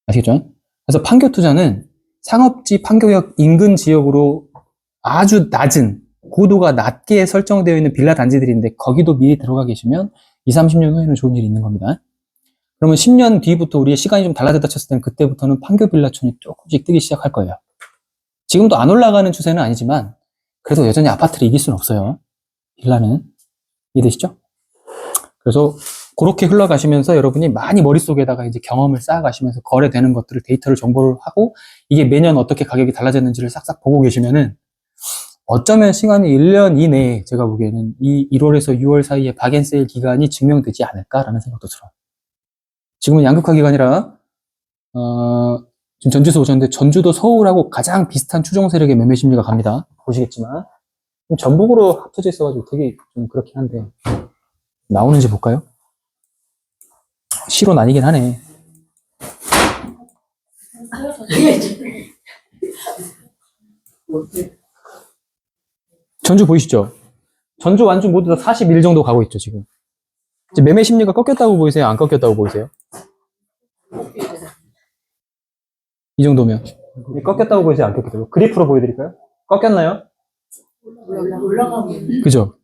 아시겠죠? 그래서 판교 투자는 상업지 판교역 인근 지역으로 아주 낮은 고도가 낮게 설정되어 있는 빌라 단지들인데 거기도 미리 들어가 계시면 20, 30년 후에는 좋은 일이 있는 겁니다. 그러면 10년 뒤부터 우리의 시간이 좀 달라졌다 쳤을 때는 그때부터는 판교 빌라촌이 조금씩 뜨기 시작할 거예요. 지금도 안 올라가는 추세는 아니지만 그래도 여전히 아파트를 이길 수는 없어요. 빌라는. 이해되시죠? 그래서 그렇게 흘러가시면서 여러분이 많이 머릿속에다가 이제 경험을 쌓아가시면서 거래되는 것들을 데이터를 정보를 하고 이게 매년 어떻게 가격이 달라졌는지를 싹싹 보고 계시면은 어쩌면 시간이 1년 이내에 제가 보기에는 이 1월에서 6월 사이에 박앤세일 기간이 증명되지 않을까라는 생각도 들어요. 지금은 양극화 기간이라 지금 전주에서 오셨는데 전주도 서울하고 가장 비슷한 추종 세력의 매매 심리가 갑니다. 보시겠지만 전북으로 합쳐져 있어가지고 되게 좀 그렇긴 한데 나오는지 볼까요? 시로 나뉘긴 하네. 전주 보이시죠? 전주 완주 모두 다 41 정도 가고 있죠, 지금. 이제 매매 심리가 꺾였다고 보이세요? 안 꺾였다고 보이세요? 이 정도면. 꺾였다고 보이세요? 안 꺾였다고? 그래프로 보여드릴까요? 꺾였나요? 올라가고 있는. 그죠?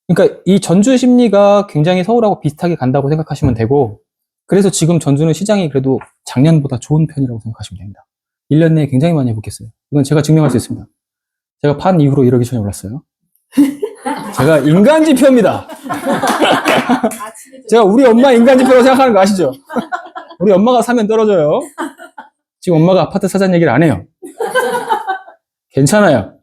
그러니까 이 전주 심리가 굉장히 서울하고 비슷하게 간다고 생각하시면 되고, 그래서 지금 전주는 시장이 그래도 작년보다 좋은 편이라고 생각하시면 됩니다. 1년 내에 굉장히 많이 회복했어요. 이건 제가 증명할 수 있습니다. 제가 판 이후로 1억이 전혀 올랐어요. 제가 인간지표입니다. 제가 우리 엄마 인간지표라고 생각하는 거 아시죠? 우리 엄마가 사면 떨어져요. 지금 엄마가 아파트 사자는 얘기를 안 해요. 괜찮아요.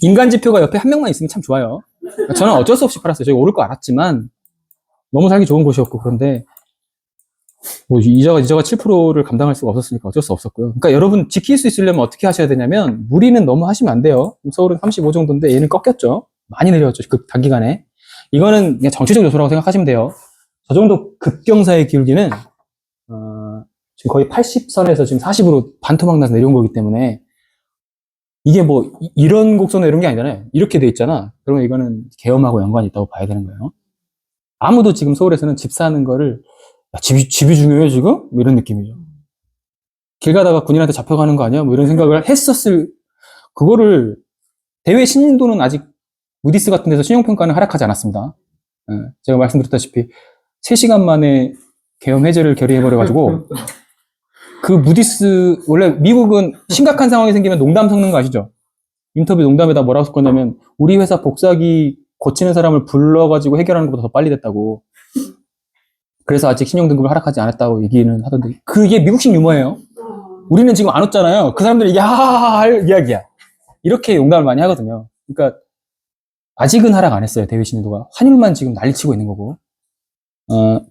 인간지표가 옆에 한 명만 있으면 참 좋아요. 저는 어쩔 수 없이 팔았어요. 저기 오를 거 알았지만 너무 살기 좋은 곳이었고 그런데 뭐 이자가 7%를 감당할 수가 없었으니까 어쩔 수 없었고요. 그러니까 여러분 지킬 수 있으려면 어떻게 하셔야 되냐면 무리는 너무 하시면 안 돼요. 서울은 35 정도인데 얘는 꺾였죠. 많이 내려왔죠. 그 단기간에. 이거는 그냥 정치적 요소라고 생각하시면 돼요. 저 정도 급경사의 기울기는 지금 거의 80선에서 지금 40으로 반토막 나서 내려온 거기 때문에 이게 뭐 이런 곡선에 이런 게 아니잖아요. 이렇게 돼 있잖아. 그러면 이거는 계엄하고 연관이 있다고 봐야 되는 거예요. 아무도 지금 서울에서는 집 사는 거를 야, 집이 중요해요 지금? 뭐 이런 느낌이죠. 길 가다가 군인한테 잡혀가는 거 아니야? 뭐 이런 생각을 했었을 그거를 대외 신인도는 아직 무디스 같은 데서 신용평가는 하락하지 않았습니다. 제가 말씀드렸다시피 3시간 만에 계엄 해제를 결의해버려가지고 그 무디스 원래 미국은 심각한 상황이 생기면 농담 섞는 거 아시죠? 인터뷰 농담에다 뭐라고 쓸 거냐면 우리 회사 복사기 고치는 사람을 불러가지고 해결하는 것보다 더 빨리 됐다고. 그래서 아직 신용등급을 하락하지 않았다고 얘기는 하던데 그게 미국식 유머예요. 우리는 지금 안 웃잖아요. 그 사람들이 야하하 할 이야기야. 이렇게 농담을 많이 하거든요. 그러니까 아직은 하락 안 했어요. 대외 신용도가. 환율만 지금 난리치고 있는 거고.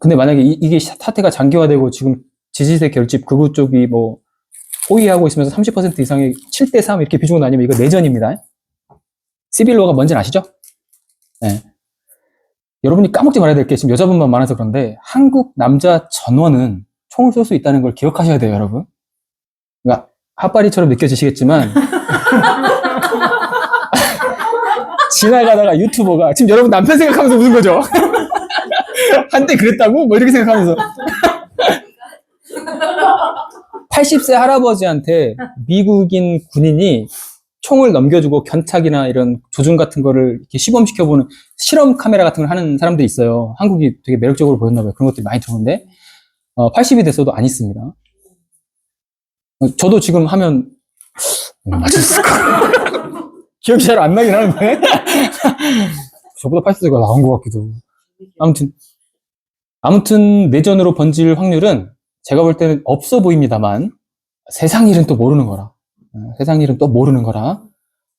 근데 만약에 이게 사태가 장기화되고 지금 지지세 결집 극우 쪽이 뭐 호위하고 있으면서 30% 이상의 7대3 이렇게 비중으로 나뉘면 이거 내전입니다. 시빌로가 뭔지는 아시죠? 네. 여러분이 까먹지 말아야 될 게 지금 여자분만 많아서 그런데 한국 남자 전원은 총을 쏠 수 있다는 걸 기억하셔야 돼요, 여러분. 그러니까 핫바리처럼 느껴지시겠지만 지나가다가 유튜버가 지금 여러분 남편 생각하면서 웃은 거죠? 한때 그랬다고? 뭐 이렇게 생각하면서 80세 할아버지한테 미국인 군인이 총을 넘겨주고 견착이나 이런 조준 같은 거를 이렇게 시범시켜보는 실험 카메라 같은 걸 하는 사람들이 있어요. 한국이 되게 매력적으로 보였나 봐요. 그런 것들이 많이 들어오는데 80이 됐어도 안 있습니다. 저도 지금 하면 맞았을까? 기억이 잘 안 나긴 하는데 저보다 80세가 나온 것 같기도. 아무튼 내전으로 번질 확률은 제가 볼 때는 없어 보입니다만 세상 일은 또 모르는 거라. 세상 일은 또 모르는 거라.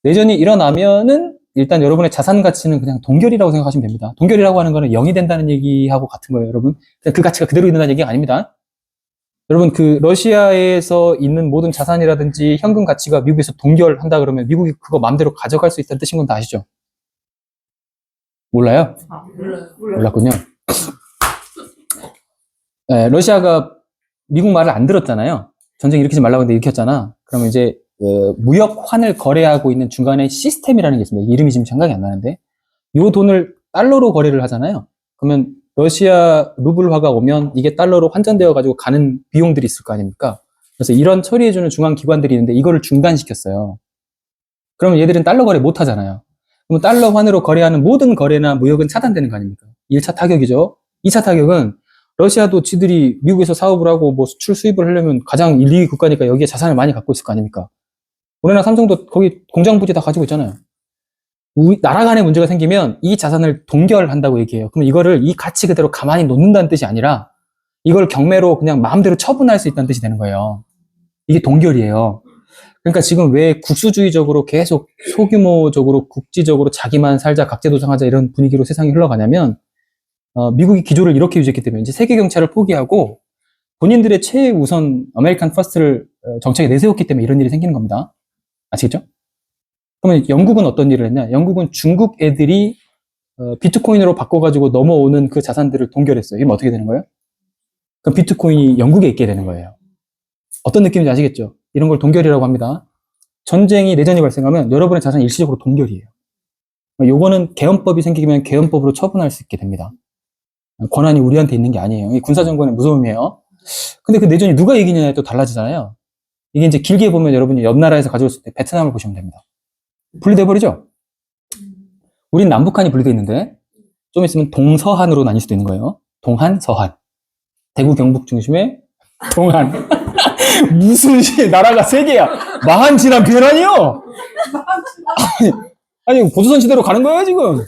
내전이 일어나면은 일단 여러분의 자산 가치는 그냥 동결이라고 생각하시면 됩니다. 동결이라고 하는 거는 0이 된다는 얘기하고 같은 거예요, 여러분. 그 가치가 그대로 있는다는 얘기가 아닙니다. 여러분, 그 러시아에서 있는 모든 자산이라든지 현금 가치가 미국에서 동결한다 그러면 미국이 그거 마음대로 가져갈 수 있다는 뜻인 건 다 아시죠? 몰라요? 몰라요. 몰랐군요. 네, 러시아가 미국 말을 안 들었잖아요. 전쟁 일으키지 말라고 했는데 일으켰잖아. 그러면 이제 무역환을 거래하고 있는 중간에 시스템이라는 게 있습니다. 이름이 지금 생각이 안 나는데 이 돈을 달러로 거래를 하잖아요. 그러면 러시아 루블화가 오면 이게 달러로 환전되어 가지고 가는 비용들이 있을 거 아닙니까? 그래서 이런 처리해주는 중앙기관들이 있는데 이거를 중단시켰어요. 그러면 얘들은 달러 거래 못 하잖아요. 그러면 달러 환으로 거래하는 모든 거래나 무역은 차단되는 거 아닙니까? 1차 타격이죠. 2차 타격은 러시아도 지들이 미국에서 사업을 하고 뭐 수출 수입을 하려면 가장 1, 2위 국가니까 여기에 자산을 많이 갖고 있을 거 아닙니까? 우리나라 삼성도 거기 공장 부지 다 가지고 있잖아요. 나라 간에 문제가 생기면 이 자산을 동결한다고 얘기해요. 그럼 이거를 이 가치 그대로 가만히 놓는다는 뜻이 아니라 이걸 경매로 그냥 마음대로 처분할 수 있다는 뜻이 되는 거예요. 이게 동결이에요. 그러니까 지금 왜 국수주의적으로 계속 소규모적으로 국지적으로 자기만 살자, 각제도상하자 이런 분위기로 세상이 흘러가냐면 미국이 기조를 이렇게 유지했기 때문에 이제 세계 경찰을 포기하고 본인들의 최우선 아메리칸 퍼스트를 정책에 내세웠기 때문에 이런 일이 생기는 겁니다. 아시겠죠? 그러면 영국은 어떤 일을 했냐? 영국은 중국 애들이 비트코인으로 바꿔가지고 넘어오는 그 자산들을 동결했어요. 이러면 어떻게 되는 거예요? 그럼 비트코인이 영국에 있게 되는 거예요. 어떤 느낌인지 아시겠죠? 이런 걸 동결이라고 합니다. 전쟁이, 내전이 발생하면 여러분의 자산이 일시적으로 동결이에요. 요거는 개헌법이 생기면 개헌법으로 처분할 수 있게 됩니다. 권한이 우리한테 있는 게 아니에요. 이 군사정권의 무서움이에요. 근데 그 내전이 누가 이기냐에 또 달라지잖아요. 이게 이제 길게 보면 여러분이 옆 나라에서 가져올 때 베트남을 보시면 됩니다. 분리돼 버리죠? 우린 남북한이 분리돼 있는데 좀 있으면 동서한으로 나뉠 수도 있는 거예요. 동한, 서한. 대구, 경북 중심의 동한. 무슨 나라가 세 개야? 마한 지난 변환이요? 아니, 보조선 시대로 가는 거예요, 지금?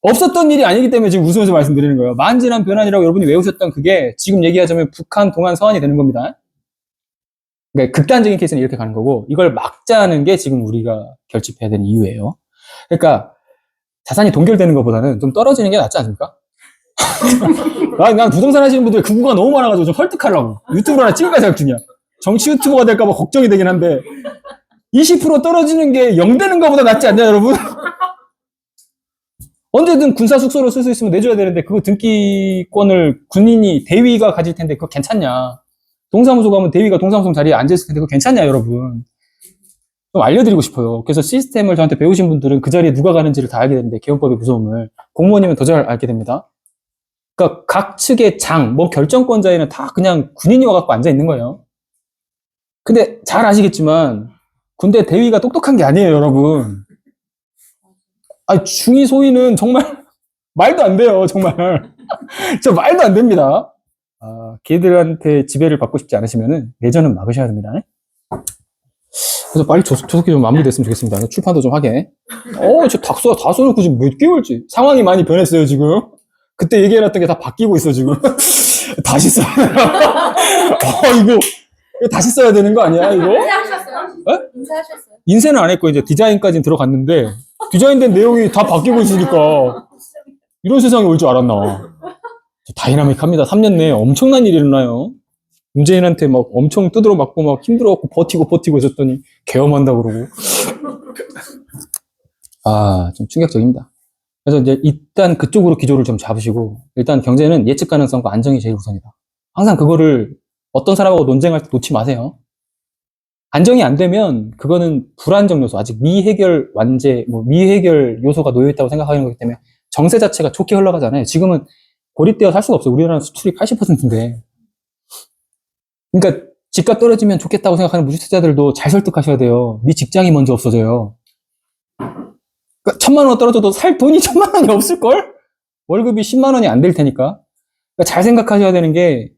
없었던 일이 아니기 때문에 지금 웃으면서 말씀드리는 거예요. 마한 지난 변환이라고 여러분이 외우셨던 그게 지금 얘기하자면 북한, 동한, 서한이 되는 겁니다. 그러니까 극단적인 케이스는 이렇게 가는 거고 이걸 막자는 게 지금 우리가 결집해야 되는 이유예요. 그러니까 자산이 동결되는 것보다는 좀 떨어지는 게 낫지 않습니까? 난 부동산 하시는 분들 그 구가 너무 많아가지고 좀 설득하려고 유튜브로 하나 찍을까 생각 중이야. 정치 유튜버가 될까봐 걱정이 되긴 한데 20% 떨어지는 게 0 되는 것보다 낫지 않냐 여러분? 언제든 군사 숙소로 쓸 수 있으면 내줘야 되는데 그거 등기권을 군인이 대위가 가질 텐데 그거 괜찮냐? 동사무소 가면 대위가 동사무소 자리에 앉아있을 텐데 그거 괜찮냐 여러분? 좀 알려드리고 싶어요. 그래서 시스템을 저한테 배우신 분들은 그 자리에 누가 가는지를 다 알게 되는데 개헌법의 무서움을 공무원이면 더 잘 알게 됩니다. 그러니까 각 측의 장, 뭐 결정권자에는 다 그냥 군인이 와갖고 앉아있는 거예요. 근데 잘 아시겠지만 군대 대위가 똑똑한 게 아니에요 여러분. 아니 중위 소위는 정말 말도 안 돼요 정말. 저 말도 안 됩니다. 걔들한테 지배를 받고 싶지 않으시면은 내전은 막으셔야 됩니다. 그래서 빨리 조속히 좀 마무리됐으면 좋겠습니다. 출판도 좀 하게. 저 닥수가 다 써놓고 지금 몇 개월째. 상황이 많이 변했어요, 지금. 그때 얘기해놨던 게 다 바뀌고 있어, 지금. 다시 써야 이거 다시 써야 되는 거 아니야, 이거? 인쇄하셨어요? 네? 인쇄하셨어요? 인쇄는 안 했고, 이제 디자인까지는 들어갔는데, 디자인된 내용이 다 바뀌고 있으니까, 이런 세상이 올 줄 알았나. 다이나믹합니다. 3년 내에 엄청난 일이 일어나요. 문재인한테 막 엄청 두드러 맞고 막 힘들어갖고 버티고 있었더니 계엄한다고 그러고. 좀 충격적입니다. 그래서 이제 일단 그쪽으로 기조를 좀 잡으시고, 일단 경제는 예측 가능성과 안정이 제일 우선이다. 항상 그거를 어떤 사람하고 논쟁할 때 놓지 마세요. 안정이 안 되면 그거는 불안정 요소, 아직 미해결 완제, 미해결 요소가 놓여있다고 생각하는 거기 때문에 정세 자체가 좋게 흘러가잖아요. 지금은 고립되어 살 수가 없어요. 우리나라는 수출이 80%인데. 그러니까 집값 떨어지면 좋겠다고 생각하는 무주택자들도 잘 설득하셔야 돼요. 네 직장이 먼저 없어져요. 그러니까 1,000만 원 떨어져도 살 돈이 1,000만 원이 없을걸? 월급이 10만 원이 안 될 테니까. 그러니까 잘 생각하셔야 되는 게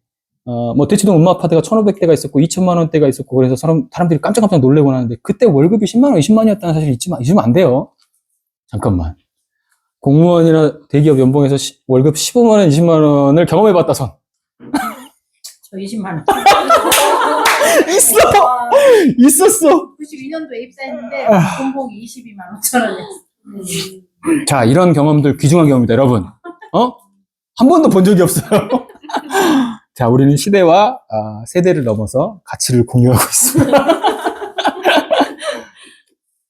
대치동 음마 아파트가 1,500대가 있었고 2,000만 원대가 있었고 그래서 사람들이 깜짝깜짝 놀래고 나는데 그때 월급이 10만 원, 20만 원이었다는 사실 잊으면 안 돼요. 잠깐만. 공무원이나 대기업 연봉에서 월급 15만 원, 20만 원을 경험해봤다 손. 저 20만 원. 있었어. 92년도에 입사했는데 공복이 22만 5천 원이었어. 자, 이런 경험들 귀중한 경험입니다, 여러분. 한 번도 본 적이 없어요. 자, 우리는 시대와 세대를 넘어서 가치를 공유하고 있습니다.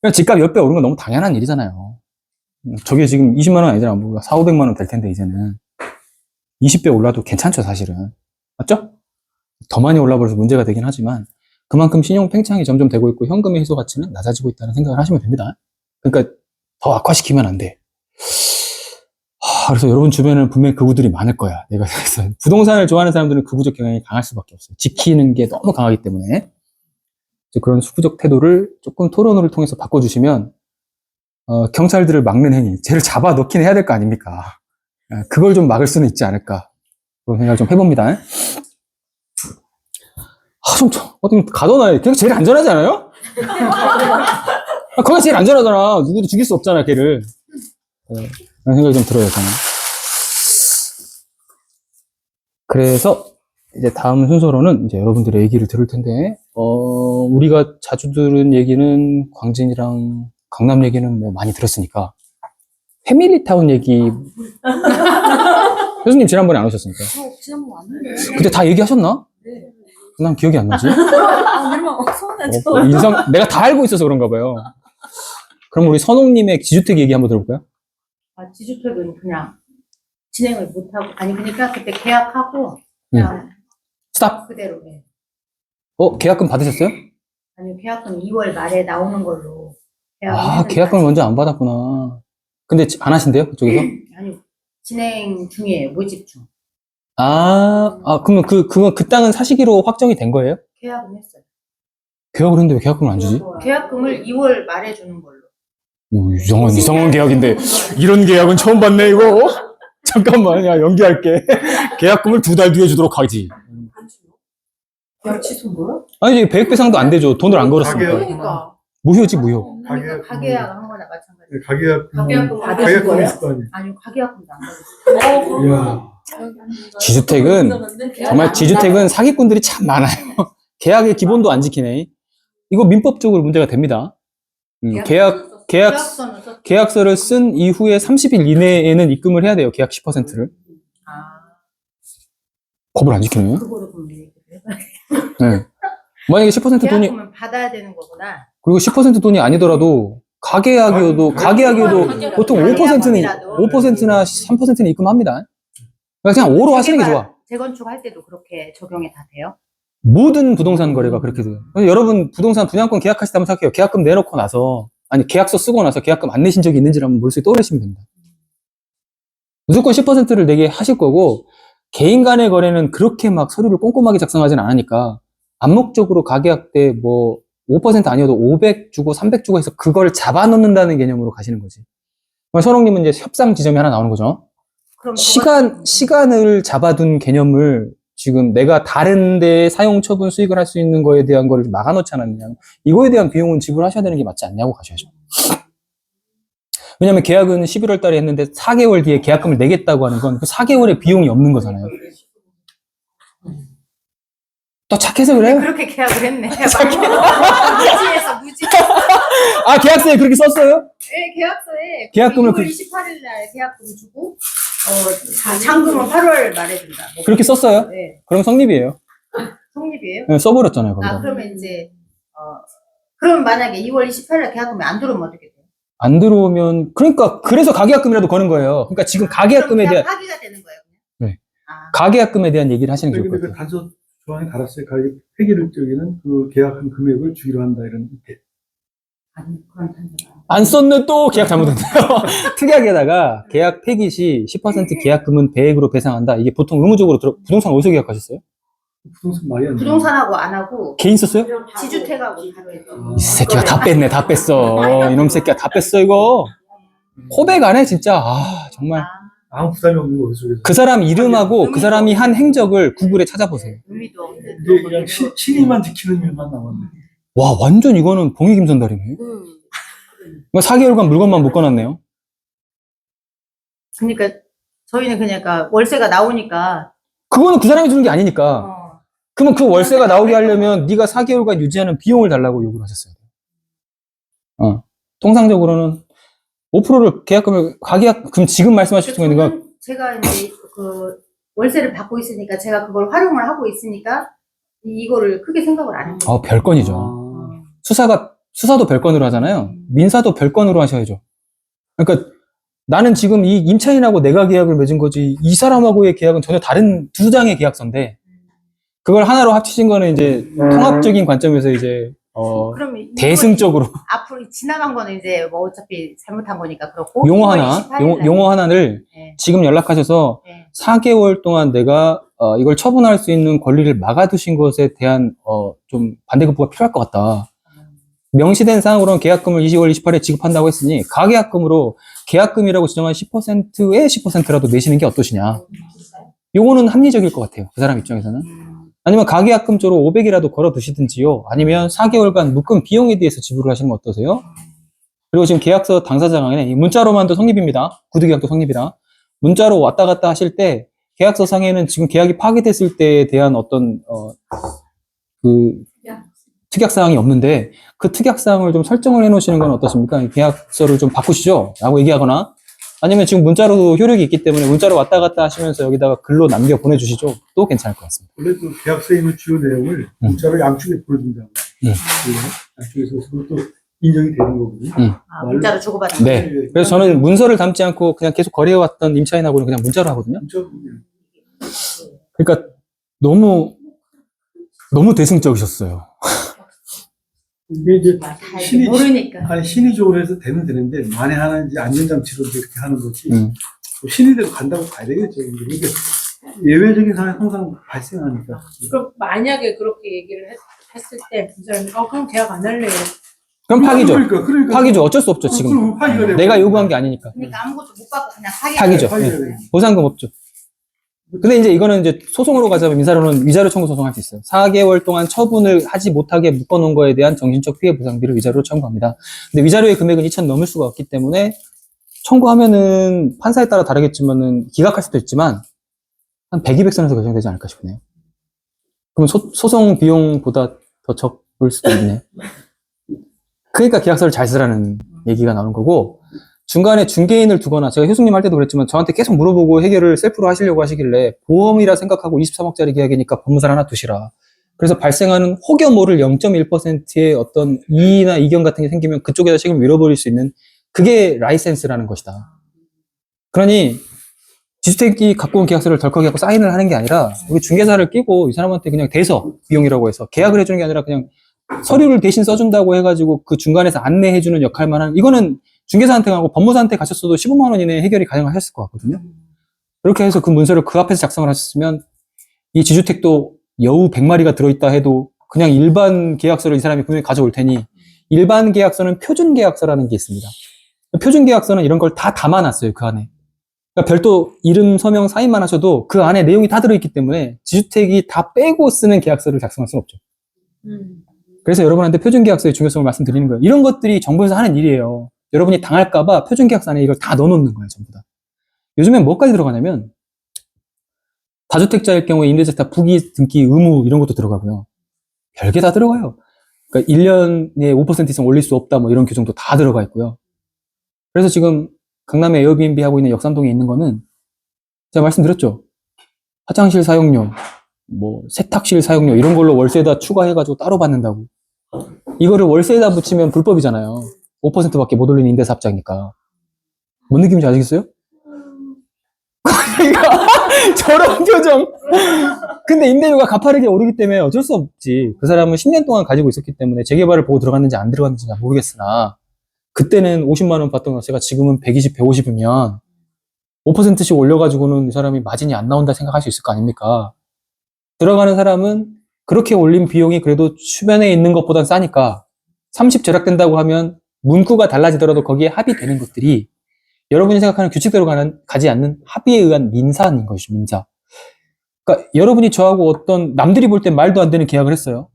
그냥 집값 10배 오른 건 너무 당연한 일이잖아요. 저게 지금 20만 원 아니잖아. 4, 500만 원 될 텐데, 이제는. 20배 올라도 괜찮죠, 사실은. 맞죠? 더 많이 올라버려서 문제가 되긴 하지만 그만큼 신용 팽창이 점점 되고 있고 현금의 희소 가치는 낮아지고 있다는 생각을 하시면 됩니다. 그러니까 더 악화시키면 안 돼. 그래서 여러분 주변에는 분명히 극우들이 많을 거야. 내가 생각해서 부동산을 좋아하는 사람들은 극우적 경향이 강할 수밖에 없어요. 지키는 게 너무 강하기 때문에. 그런 수구적 태도를 조금 토론을 통해서 바꿔주시면 경찰들을 막는 행위, 쟤를 잡아 넣긴 해야 될 거 아닙니까? 그걸 좀 막을 수는 있지 않을까 그런 생각을 좀 해봅니다. 어디 가둬놔요. 걔가 제일 안전하지 않아요? 거기가 제일 안전하잖아. 누구도 죽일 수 없잖아, 걔를. 그런 생각이 좀 들어요, 저는. 그래서 이제 다음 순서로는 이제 여러분들의 얘기를 들을 텐데, 우리가 자주 들은 얘기는 광진이랑 강남 얘기는 뭐 많이 들었으니까, 패밀리타운 얘기. 교수님 지난번에 안 오셨습니까? 지난번 왔는데. 그때 다 얘기하셨나? 네. 난 기억이 안 나지? 얼마 서운하죠. 내가 다 알고 있어서 그런가 봐요. 그럼 우리 선홍님의 지주택 얘기 한번 들어볼까요? 지주택은 그냥 진행을 못하고, 아니, 그러니까 그때 계약하고, 그냥 스탑. 그대로 해. 계약금 받으셨어요? 아니요, 계약금 2월 말에 나오는 걸로. 계약금을 먼저 안 받았구나. 근데 안 하신대요? 그쪽에서? 아니요, 진행 중이에요, 모집 중. 그러면 그 땅은 사시기로 확정이 된 거예요? 계약은 했어요. 계약을 했는데 왜 계약금을 안 주지? 계약금을 2월 말에 주는 걸로. 이상한 계약인데. 이런 계약은 처음 봤네, 이거. 잠깐만, 야, 연기할게. 계약금을 2달 뒤에 주도록 하지. 계약 취소 뭐야? 아니, 배액배상도 안 되죠. 돈을 안 걸었으니까. 그러니까. 무효지, 무효. 그러니까 가계약 한 거나 마찬가지. 가계약금 받으신 거예요? 있을 거 아니에요. 아니요, 가계약금도 안 받았어요. 이야. 지주택은, 정말 지주택은 사기꾼들이 참 많아요. 계약의 기본도 안 지키네. 이거 민법적으로 문제가 됩니다. 계약서는 썼죠. 계약서를 쓴 이후에 30일 이내에는 입금을 해야 돼요. 계약 10%를. 법을 안 지키네요. 그거를 그럼 얘기를 해봐요. 네. 만약에 10% 돈이, 계약금은 받아야 되는 거구나. 그리고 10% 돈이 아니더라도, 가계약이어도 보통 5%나 3%는 입금합니다. 그러니까 그냥 5로 하시는 게 좋아. 재건축할 때도 그렇게 적용이 다 돼요? 모든 부동산 거래가 그렇게 돼요. 그래서 여러분 부동산 분양권 계약하실 때 한번 생각해요. 계약금 내놓고 나서, 아니, 계약서 쓰고 나서 계약금 안 내신 적이 있는지를 한번 머릿속에 떠올리시면 됩니다. 무조건 10%를 내게 하실 거고, 개인 간의 거래는 그렇게 막 서류를 꼼꼼하게 작성하지는 않으니까, 암묵적으로 가계약 때 뭐, 5% 아니어도 500 주고 300 주고 해서 그걸 잡아놓는다는 개념으로 가시는 거지. 선홍님은 이제 협상 지점이 하나 나오는 거죠. 그럼 시간을 잡아둔 개념을 지금 내가 다른 데 사용 처분 수익을 할 수 있는 거에 대한 거를 막아놓지 않았느냐. 이거에 대한 비용은 지불하셔야 되는 게 맞지 않냐고 가셔야죠. 왜냐면 계약은 11월 달에 했는데 4개월 뒤에 계약금을 내겠다고 하는 건 그 4개월의 비용이 없는 거잖아요. 또 착해서 그래요? 그렇게 계약을 했네. 무지해서. 계약서에 그렇게 썼어요? 네, 계약서에 계약금을 2월 28일 날 계약금 주고 잔금은 8월 말에 준다. 그렇게 썼어요? 네. 그럼 성립이에요. 성립이에요? 네, 써버렸잖아요, 거기다. 그러면 이제 그러면 만약에 2월 28일 날 계약금이 안 들어오면 어떻게 돼요? 안 들어오면, 그래서 가계약금이라도 거는 거예요. 그러니까 지금 가계약금에 대한, 파기가 되는 거예요, 그냥? 네. 가계약금에 대한 얘기를 하시는 게 좋을 것 근데 그 같아요. 단서 조항에 달았어요. 가입 폐기를 적에는 그 계약한 금액을 주기로 한다 이런. 아니, 그건 단서. 안 썼네, 또 계약 잘못했네요. 특약에다가 계약 폐기 시 10% 계약금은 배액으로 배상한다. 이게 보통 의무적으로 부동산 어디서 계약하셨어요? 부동산 말이 안 돼. 부동산하고 안 하고 개인 썼어요? 지주택하고 바로 했죠. 이 새끼가 다 뺐네, 다 뺐어. 이놈 새끼가 다 뺐어, 이거. 고백 안 해, 진짜. 정말. 아무 부담이 없는 거 속에서. 그 사람 이름하고 그 사람이 한 행적을 구글에 찾아보세요. 의미도 없는. 이제 그냥 신의만 지키는 일만 남았네. 와, 완전 이거는 봉익임선달이네. 4개월간 물건만 묶어놨네요. 그러니까 저희는 그러니까 월세가 나오니까 그거는 그 사람이 주는 게 아니니까. 그러면 그 월세가 나오게 하려면 네가 4개월간 유지하는 비용을 달라고 요구를 하셨어요. 통상적으로는 5%를 그럼 지금 말씀하실 수 있는 건 제가 이제 그 월세를 받고 있으니까 제가 그걸 활용을 하고 있으니까 이거를 크게 생각을 안 해요. 별건이죠. 수사도 별건으로 하잖아요. 민사도 별건으로 하셔야죠. 그러니까 나는 지금 이 임차인하고 내가 계약을 맺은 거지 이 사람하고의 계약은 전혀 다른 두 장의 계약서인데 그걸 하나로 합치신 거는 이제 통합적인 관점에서 이제 그러면 이거 대승적으로 앞으로 지나간 거는 이제 뭐 어차피 잘못한 거니까 그렇고 용어 2월 하나 28일 날. 용어 하나를 네. 지금 연락하셔서 네. 4개월 동안 내가 이걸 처분할 수 있는 권리를 막아두신 것에 대한 좀 반대급부가 필요할 것 같다. 명시된 사항으로는 계약금을 20월 28일에 지급한다고 했으니 가계약금으로 계약금이라고 지정한 10%의 10%라도 내시는 게 어떠시냐. 요거는 합리적일 것 같아요. 그 사람 입장에서는. 아니면 가계약금 쪽으로 500이라도 걸어두시든지요. 아니면 4개월간 묶은 비용에 대해서 지불을 하시는 건 어떠세요? 그리고 지금 계약서 당사자간에 이 문자로만도 성립입니다. 구두계약도 성립이라. 문자로 왔다 갔다 하실 때 계약서 상에는 지금 계약이 파기됐을 때에 대한 어떤 그 특약사항이 없는데 그 특약사항을 좀 설정을 해놓으시는 건 어떻습니까? 계약서를 좀 바꾸시죠? 라고 얘기하거나 아니면 지금 문자로도 효력이 있기 때문에 문자로 왔다 갔다 하시면서 여기다가 글로 남겨 보내주시죠? 또 괜찮을 것 같습니다. 원래 그 계약서에 있는 주요 내용을 문자로 양쪽에 보내준다고. 양쪽에서 그것도 인정이 되는 거거든요. 아, 문자로 주고받는 네. 그래서 저는 문서를 담지 않고 그냥 계속 거래해왔던 임차인하고는 그냥 문자로 하거든요. 그러니까 너무 대승적이셨어요. 이게 이제 다 이제 모르니까. 아니 신의적으로 해서 되면 되는데 만에 하나 이제 안전장치로 이렇게 하는 거지. 신의대로 간다고 봐야 되겠죠. 이게 예외적인 상황이 항상 발생하니까. 그럼 만약에 그렇게 얘기를 했을 때 그 사람이 그럼 계약 안 할래요. 그럼 파기죠. 그러니까. 파기죠. 어쩔 수 없죠, 지금. 그럼 파기가 되고. 내가 요구한 게 아니니까. 그러니까 아무것도 못 받고 그냥 파기죠. 파기가 네. 되고. 보상금 없죠. 근데 이제 이거는 이제 소송으로 가자면 민사로는 위자료 청구 소송할 수 있어요. 4개월 동안 처분을 하지 못하게 묶어놓은 거에 대한 정신적 피해 보상비를 위자료로 청구합니다. 근데 위자료의 금액은 2천 넘을 수가 없기 때문에 청구하면은 판사에 따라 다르겠지만은 기각할 수도 있지만 한 100, 200선에서 결정되지 않을까 싶네요. 그럼 소송 비용보다 더 적을 수도 있네. 그러니까 계약서를 잘 쓰라는 얘기가 나오는 거고 중간에 중개인을 두거나 제가 효수님 할 때도 그랬지만 저한테 계속 물어보고 해결을 셀프로 하시려고 하시길래 보험이라 생각하고 23억짜리 계약이니까 법무사를 하나 두시라. 그래서 발생하는 혹여 모를 0.1%의 어떤 이의나 이견 같은 게 생기면 그쪽에다 책임을 밀어버릴 수 있는 그게 라이센스라는 것이다. 그러니 지주택이 갖고 온 계약서를 덜컥이 갖고 사인을 하는 게 아니라 여기 중개사를 끼고 이 사람한테 그냥 대서 비용이라고 해서 계약을 해주는 게 아니라 그냥 서류를 대신 써준다고 해가지고 그 중간에서 안내해주는 역할만 하는 이거는 중개사한테 가고 법무사한테 가셨어도 15만 원 이내에 해결이 가능하셨을 것 같거든요. 그렇게 해서 그 문서를 그 앞에서 작성을 하셨으면 이 지주택도 여우 100마리가 들어있다 해도 그냥 일반 계약서를 이 사람이 분명히 가져올 테니 일반 계약서는 표준 계약서라는 게 있습니다. 표준 계약서는 이런 걸 다 담아놨어요. 그 안에. 그러니까 별도 이름, 서명, 사인만 하셔도 그 안에 내용이 다 들어있기 때문에 지주택이 다 빼고 쓰는 계약서를 작성할 수는 없죠. 그래서 여러분한테 표준 계약서의 중요성을 말씀드리는 거예요. 이런 것들이 정부에서 하는 일이에요. 여러분이 당할까봐 표준 계약서 안에 이걸 다 넣어놓는 거예요, 전부 다. 요즘엔 뭐까지 들어가냐면, 다주택자일 경우에 임대차 부기, 등기, 의무 이런 것도 들어가고요. 별게 다 들어가요. 그러니까 1년에 5% 이상 올릴 수 없다, 뭐 이런 규정도 다 들어가 있고요. 그래서 지금 강남에 에어비앤비 하고 있는 역삼동에 있는 거는, 제가 말씀드렸죠. 화장실 사용료, 뭐 세탁실 사용료 이런 걸로 월세에다 추가해가지고 따로 받는다고. 이거를 월세에다 붙이면 불법이잖아요. 5%밖에 못 올리는 임대사 합자니까. 뭔 느낌인지 아시겠어요? 그러니까 저런 표정. 근데 임대료가 가파르게 오르기 때문에 어쩔 수 없지. 그 사람은 10년 동안 가지고 있었기 때문에 재개발을 보고 들어갔는지 안 들어갔는지 잘 모르겠으나 그때는 50만 원 받던 월세가 지금은 120, 150이면 5%씩 올려가지고는 이 사람이 마진이 안 나온다 생각할 수 있을 거 아닙니까? 들어가는 사람은 그렇게 올린 비용이 그래도 주변에 있는 것보단 싸니까 30 절약된다고 하면 문구가 달라지더라도 거기에 합의되는 것들이 여러분이 생각하는 규칙대로 가지 않는 합의에 의한 민사인 것이죠, 민사. 그러니까 여러분이 저하고 어떤 남들이 볼 땐 말도 안 되는 계약을 했어요.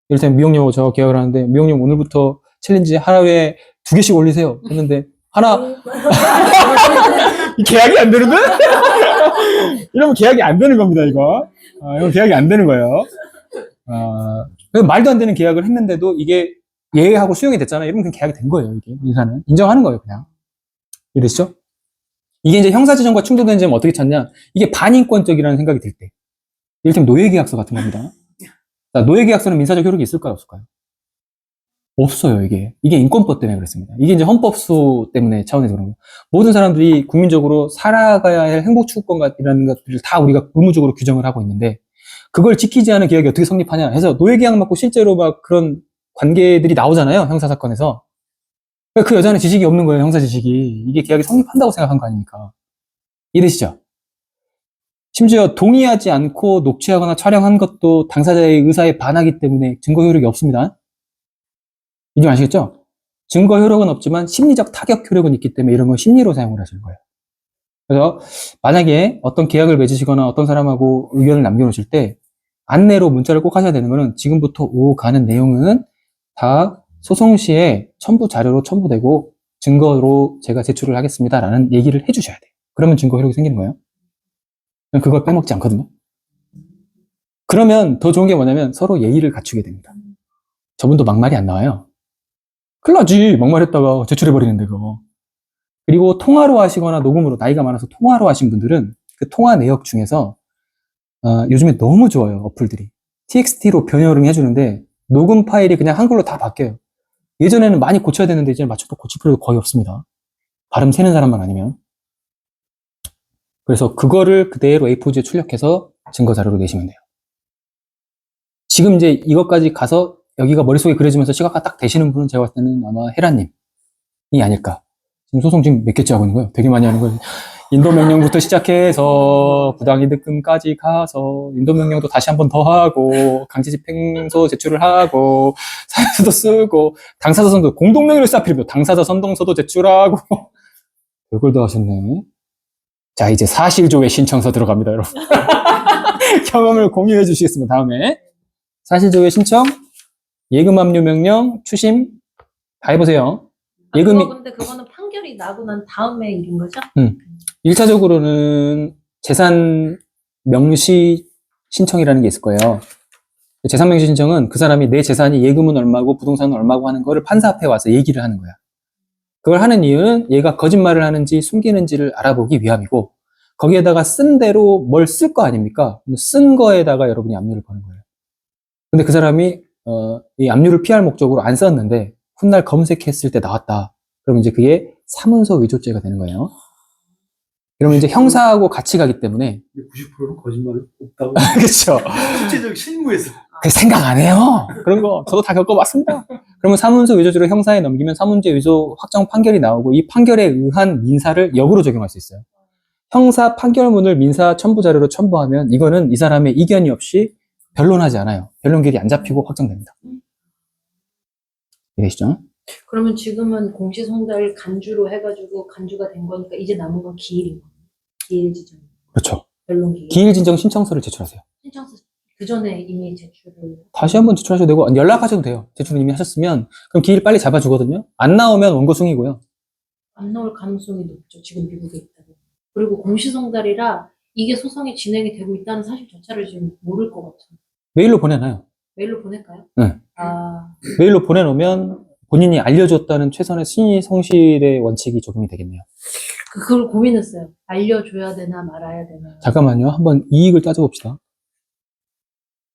이를테면 미용료하고 저하고 계약을 하는데 미용료 오늘부터 챌린지 하루에 2개씩 올리세요. 했는데 하나 이 계약이 안 되는데? 이러면 계약이 안 되는 겁니다, 이거. 이거 계약이 안 되는 거예요. 말도 안 되는 계약을 했는데도 이게 예하고 수용이 됐잖아요. 이러면 그냥 계약이 된 거예요, 이게. 민사는. 인정하는 거예요, 그냥. 이해되시죠? 이게 이제 형사지정과 충돌되는 점은 어떻게 찾냐? 이게 반인권적이라는 생각이 들 때. 이를테면 노예계약서 같은 겁니다. 자, 노예계약서는 민사적 효력이 있을까요, 없을까요? 없어요, 이게. 이게 인권법 때문에 그렇습니다. 이게 이제 헌법수 때문에 차원에서 그런 거예요. 모든 사람들이 국민적으로 살아가야 할 행복추구권이라는 것들을 다 우리가 의무적으로 규정을 하고 있는데, 그걸 지키지 않은 계약이 어떻게 성립하냐 해서 노예계약 맞고 실제로 막 그런 관계들이 나오잖아요. 형사사건에서. 그 여자는 지식이 없는 거예요. 형사 지식이. 이게 계약이 성립한다고 생각한 거 아닙니까? 이해되시죠? 심지어 동의하지 않고 녹취하거나 촬영한 것도 당사자의 의사에 반하기 때문에 증거 효력이 없습니다. 이제 아시겠죠? 증거 효력은 없지만 심리적 타격 효력은 있기 때문에 이런 건 심리로 사용을 하시는 거예요. 그래서 만약에 어떤 계약을 맺으시거나 어떤 사람하고 의견을 남겨놓으실 때 안내로 문자를 꼭 하셔야 되는 거는 지금부터 오가는 내용은 다 소송 시에 첨부 자료로 첨부되고 증거로 제가 제출을 하겠습니다라는 얘기를 해주셔야 돼요. 그러면 증거 효력이 생기는 거예요. 그걸 빼먹지 않거든요. 그러면 더 좋은 게 뭐냐면 서로 예의를 갖추게 됩니다. 저분도 막말이 안 나와요. 큰일 나지. 막말했다가 제출해버리는데 그거. 그리고 통화로 하시거나 녹음으로 나이가 많아서 통화로 하신 분들은 그 통화 내역 중에서 요즘에 너무 좋아요. 어플들이. TXT로 변형을 해주는데 녹음 파일이 그냥 한글로 다 바뀌어요. 예전에는 많이 고쳐야 되는데 이제 맞춰도 고칠 필요도 거의 없습니다. 발음 세는 사람만 아니면. 그래서 그거를 그대로 A4지에 출력해서 증거 자료로 내시면 돼요. 지금 이제 이것까지 가서 여기가 머릿속에 그려지면서 시각화 딱 되시는 분은 제가 봤을 때는 아마 헤라님이 아닐까. 지금 소송 지금 몇 개째 하고 있는 거예요? 되게 많이 하는 거예요. 인도명령부터 시작해서 부당이득금까지 가서 인도명령도 다시 한 번 더 하고 강제집행소 제출을 하고 사유서도 쓰고 당사자 선동 공동명의를 쌓필이면 당사자 선동서도 제출하고 별걸 다 하셨네. 자, 이제 사실조회 신청서 들어갑니다, 여러분. 경험을 공유해 주시겠습니다, 다음에. 사실조회 신청, 예금압류 명령, 추심, 다 해보세요. 예금이. 근데 그거는 판결이 나고 난 다음에 일인 거죠? 1차적으로는 재산 명시 신청이라는 게 있을 거예요. 재산 명시 신청은 그 사람이 내 재산이 예금은 얼마고 부동산은 얼마고 하는 거를 판사 앞에 와서 얘기를 하는 거야. 그걸 하는 이유는 얘가 거짓말을 하는지 숨기는지를 알아보기 위함이고 거기에다가 쓴 대로 뭘 쓸 거 아닙니까? 쓴 거에다가 여러분이 압류를 거는 거예요. 근데 그 사람이 이 압류를 피할 목적으로 안 썼는데 훗날 검색했을 때 나왔다. 그러면 이제 그게 사문서 위조죄가 되는 거예요. 그러면 이제 형사하고 같이 가기 때문에 90%는 거짓말이 없다고. 그렇죠. 실제적 실무에서. 그 생각 안 해요. 그런 거 저도 다 겪어봤습니다. 그러면 사문서 위조죄로 형사에 넘기면 사문제 위조 확정 판결이 나오고 이 판결에 의한 민사를 역으로 적용할 수 있어요. 형사 판결문을 민사 첨부 자료로 첨부하면 이거는 이 사람의 이견이 없이 변론하지 않아요. 변론길이 안 잡히고 확정됩니다. 이해되시죠? 그러면 지금은 공시송달 간주로 해가지고 간주가 된 거니까 이제 남은 건 기일인 거예요. 기일 지정. 그렇죠. 변론 기일. 기일 진정 신청서를 제출하세요. 신청서 그 전에 이미 제출을. 다시 한번 제출하셔도 되고 연락하셔도 돼요. 제출을 이미 하셨으면 그럼 기일 빨리 잡아주거든요. 안 나오면 원고승이고요. 안 나올 가능성이 높죠. 지금 미국에 있다고. 그리고 공시송달이라 이게 소송이 진행이 되고 있다는 사실 자체를 지금 모를 것 같아요. 메일로 보내놔요. 메일로 보낼까요? 네. 메일로 보내놓으면 본인이 알려줬다는 최선의 신의 성실의 원칙이 적용이 되겠네요. 그걸 고민했어요. 알려줘야 되나 말아야 되나. 잠깐만요. 한번 이익을 따져봅시다.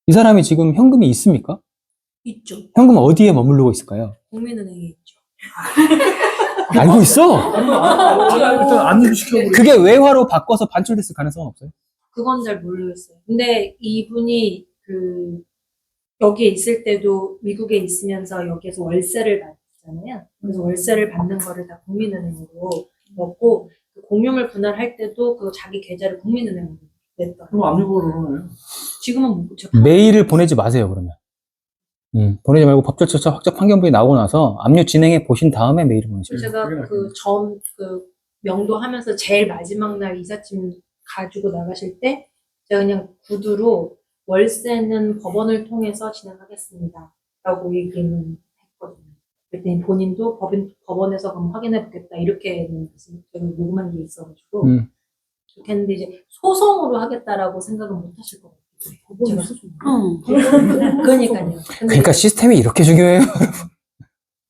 이 사람이 지금 현금이 있습니까? 있죠. 현금 어디에 머무르고 있을까요? 국민은행에 있죠. 알고 있어? 일단 압류 시켜버리고. 그게 외화로 바꿔서 반출됐을 가능성은 없어요? 그건 잘 모르겠어요. 근데 이분이 여기에 있을 때도 미국에 있으면서 여기에서 월세를 받잖아요. 그래서 월세를 받는 거를 다 국민은행으로 넣고 공유물 분할할 때도 그 자기 계좌를 국민은행으로 냈다. 그럼 압류를 하나요? 지금은 못 붙여. 메일을 보내지 마세요, 그러면. 보내지 말고 법적 절차 확정 판결문이 나오고 나서 압류 진행해 보신 다음에 메일을 보내시면 돼요. 제가 그 명도 하면서 제일 마지막 날 이삿짐 가지고 나가실 때 제가 그냥 구두로 월세는 법원을 통해서 진행하겠습니다. 라고 얘기는 했거든요. 그랬더니 본인도 법원에서 그럼 확인해 보겠다. 이렇게는 제가 녹음한 게 있어가지고. 그렇게 했는데 이제 소송으로 하겠다라고 생각은 못 하실 것 같아요. 제가 소송. 그러니까요. 그러니까 시스템이 이렇게 중요해요.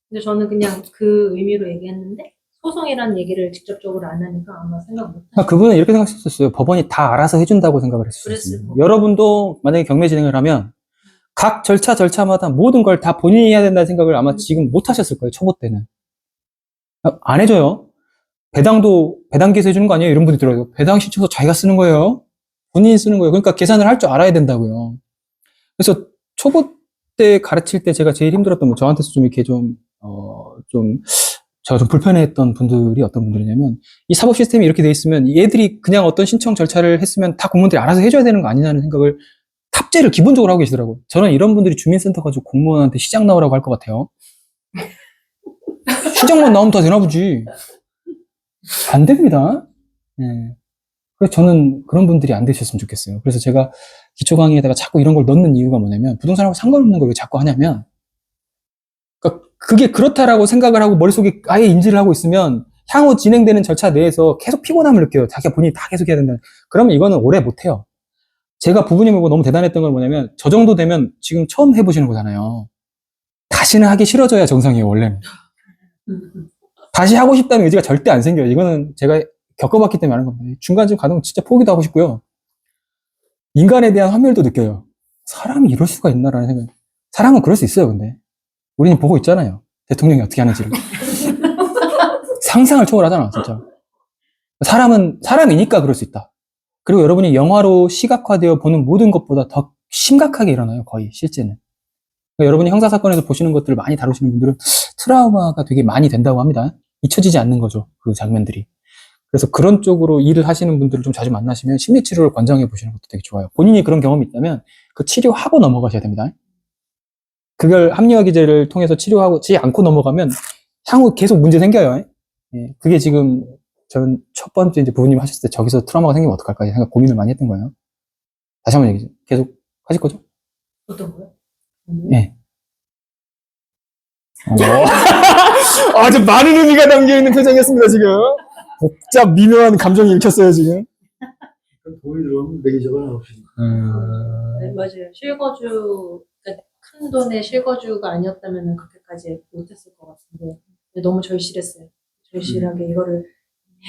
근데 저는 그냥 그 의미로 얘기했는데 소송이라는 얘기를 직접적으로 안 하니까 아마 생각 못 하실 그분은 이렇게 생각했었어요. 법원이 다 알아서 해준다고 생각을 했었어요. 그랬어요. 여러분도 만약에 경매 진행을 하면 각 절차마다 모든 걸 다 본인이 해야 된다는 생각을 아마 지금 못 하셨을 거예요. 초보 때는. 안 해줘요. 배당기에서 해주는 거 아니에요? 이런 분이 들어요. 배당 신청서 자기가 쓰는 거예요. 본인이 쓰는 거예요. 그러니까 계산을 할 줄 알아야 된다고요. 그래서 초보 때 가르칠 때 제가 제일 힘들었던 거, 저한테서 좀 이렇게 제가 좀 불편해했던 분들이 어떤 분들이냐면, 이 사법 시스템이 이렇게 돼 있으면 얘들이 그냥 어떤 신청 절차를 했으면 다 공무원들이 알아서 해줘야 되는 거 아니냐는 생각을 탑재를 기본적으로 하고 계시더라고요. 저는 이런 분들이 주민센터 가지고 공무원한테 시장 나오라고 할 것 같아요. 시장만 나오면 다 되나 보지. 안 됩니다. 예. 그래서 저는 그런 분들이 안 되셨으면 좋겠어요. 그래서 제가 기초 강의에다가 자꾸 이런 걸 넣는 이유가 뭐냐면, 부동산하고 상관없는 걸 왜 자꾸 하냐면, 그러니까 그게 그렇다라고 생각을 하고 머릿속에 아예 인지를 하고 있으면 향후 진행되는 절차 내에서 계속 피곤함을 느껴요. 자기가 본인이 다 계속 해야 된다. 그러면 이거는 오래 못해요. 제가 부부님 보고 너무 대단했던 건 뭐냐면, 저 정도 되면 지금 처음 해보시는 거잖아요. 다시는 하기 싫어져야 정상이에요, 원래는. 다시 하고 싶다는 의지가 절대 안 생겨요. 이거는 제가 겪어봤기 때문에 아는 겁니다. 중간쯤 가면 진짜 포기도 하고 싶고요. 인간에 대한 환멸도 느껴요. 사람이 이럴 수가 있나라는 생각. 사람은 그럴 수 있어요, 근데. 우리는 보고 있잖아요. 대통령이 어떻게 하는지를. 상상을 초월하잖아, 진짜. 사람은 사람이니까 그럴 수 있다. 그리고 여러분이 영화로 시각화되어 보는 모든 것보다 더 심각하게 일어나요, 거의, 실제는. 그러니까 여러분이 형사사건에서 보시는 것들을 많이 다루시는 분들은 트라우마가 되게 많이 된다고 합니다. 잊혀지지 않는 거죠, 그 장면들이. 그래서 그런 쪽으로 일을 하시는 분들을 좀 자주 만나시면 심리치료를 권장해 보시는 것도 되게 좋아요. 본인이 그런 경험이 있다면 그 치료하고 넘어가셔야 됩니다. 그걸 합리화 기제를 통해서 치료하지 않고 넘어가면 향후 계속 문제 생겨요. 예, 그게 지금 저는 첫 번째 이제 부모님 하셨을 때 저기서 트라우마가 생기면 어떡할까 생각 고민을 많이 했던 거예요. 다시 한번 얘기죠. 계속 하실 거죠? 어떤 거요? 예. 아주 많은 의미가 담겨있는 표정이었습니다, 지금. 복잡, 미묘한 감정이 읽혔어요, 지금. 돈이 들어오면 매니저가 없으니까. 네, 맞아요. 실거주, 그러니까 큰 돈의 실거주가 아니었다면 그렇게까지 못했을 것 같은데, 근데 너무 절실했어요. 절실하게 이거를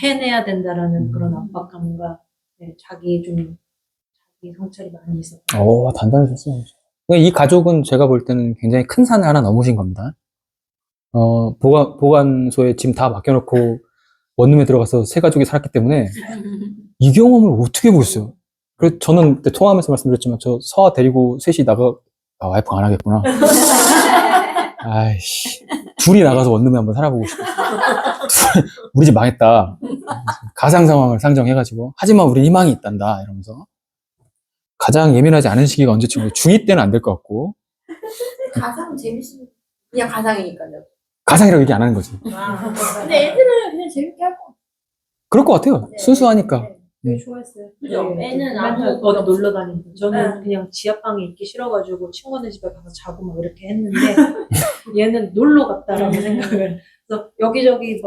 해내야 된다라는 그런 압박감과 네, 자기 성찰이 많이 있었어요. 단단하셨어요. 이 가족은 제가 볼 때는 굉장히 큰 산을 하나 넘으신 겁니다. 보관소에 짐 다 맡겨놓고 원룸에 들어가서 세 가족이 살았기 때문에 이 경험을 어떻게 보셨어요? 그래서 저는 그때 통화하면서 말씀드렸지만 저 서아 데리고 셋이 와이프가 안 하겠구나. 아이씨. 둘이 나가서 원룸에 한번 살아보고 싶어. 우리 집 망했다. 가상 상황을 상정해가지고. 하지만 우리 희망이 있단다. 이러면서. 가장 예민하지 않은 시기가 언제쯤, 중2 때는 안 될 것 같고. 가상은 재밌으면 그냥 가상이니까요. 가상이라고 얘기 안 하는 거지. 근데 애들은 그냥 재밌게 할 거. 그럴 것 같아요. 순수하니까. 되게 좋아했어요. 그죠? 네, 애는 맨날 아무것도 어디 놀러 다니고 저는 네. 그냥 지하방에 있기 싫어가지고 친구네 집에 가서 자고 막 이렇게 했는데 얘는 놀러 갔다라고 생각을 그래서 여기저기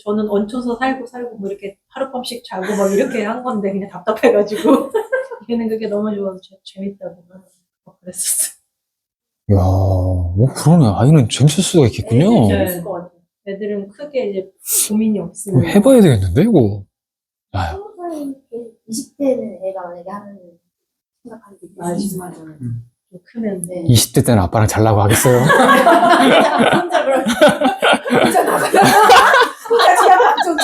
저는 얹혀서 살고 뭐 이렇게 하룻밤씩 자고 막 이렇게 한 건데 그냥 답답해가지고 얘는 그게 너무 좋아서 재밌다고 막 그랬었어요. 이야, 그러네. 아이는 재밌을 수가 있겠군요. 네. 재밌을 것 같아. 애들은 크게 이제 고민이 없으니까 해봐야 되겠는데, 이거. 야, 20대는 애가 만약에 하는 생각하는 게 맞아요. 좀 크면 네. 20대 때는 아빠랑 잘라고 하겠어요. 혼자 그럼 혼자 나가요. 혼자 지하방 좀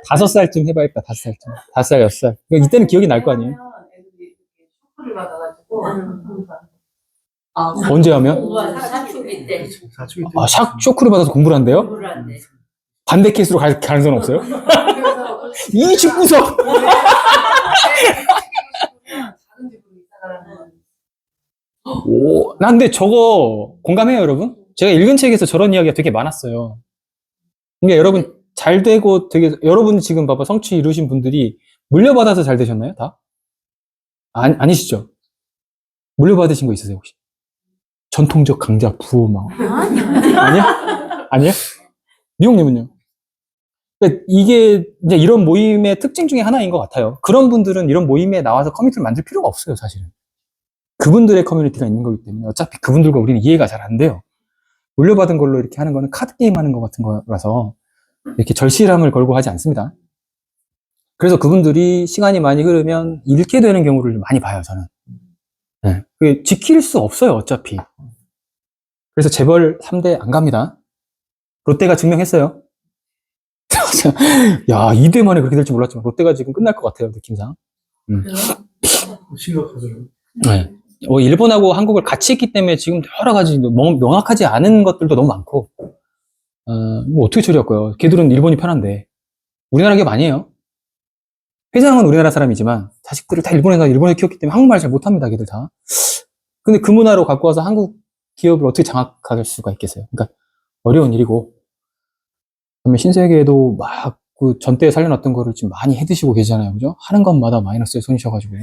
5살쯤 해봐야겠다, 5살쯤. 5살, 6살. 이때는 기억이 날 거 아니에요? 애들이 쇼크를 받아가지고 언제 하면? 사춘기 때 사춘기 때. 쇼크를 받아서 공부를 한대요? 공부를 한대. 반대 케이스로 갈 가능성은 없어요? 그래서 이 집구석! 다른 집으로 이사 가라는 나 근데 저거 공감해요, 여러분? 제가 읽은 책에서 저런 이야기가 되게 많았어요. 그러니까 여러분 잘 되고 여러분 지금 봐봐, 성취 이루신 분들이 물려받아서 잘 되셨나요, 다? 아니시죠? 물려받으신 거 있으세요, 혹시? 전통적 강자, 부호, 막. 아니야? 아니야? 미용님은요? 그러니까 이게 이제 이런 모임의 특징 중에 하나인 것 같아요. 그런 분들은 이런 모임에 나와서 커뮤니티를 만들 필요가 없어요, 사실은. 그분들의 커뮤니티가 있는 거기 때문에 어차피 그분들과 우리는 이해가 잘 안 돼요. 물려받은 걸로 이렇게 하는 거는 카드게임 하는 것 같은 거라서 이렇게 절실함을 걸고 하지 않습니다. 그래서 그분들이 시간이 많이 흐르면 잃게 되는 경우를 많이 봐요, 저는. 네. 그게 지킬 수 없어요, 어차피. 그래서 재벌 3대 안 갑니다. 롯데가 증명했어요. 야, 2대 만에 그렇게 될 줄 몰랐지만 롯데가 지금 끝날 것 같아요, 느낌상. 심각하더라고요. 네. 일본하고 한국을 같이 했기 때문에 지금 여러 가지 너무 명확하지 않은 것들도 너무 많고, 뭐 어떻게 처리할 거예요? 걔들은 일본이 편한데. 우리나라 기업 아니에요. 회장은 우리나라 사람이지만 자식들을 다 일본에 키웠기 때문에 한국말 잘 못합니다, 걔들 다. 근데 그 문화로 갖고 와서 한국 기업을 어떻게 장악할 수가 있겠어요? 그러니까 어려운 일이고, 그다음에 신세계에도 막 그 전대에 살려놨던 거를 지금 많이 해드시고 계시잖아요, 그죠? 하는 것마다 마이너스에 손이셔가지고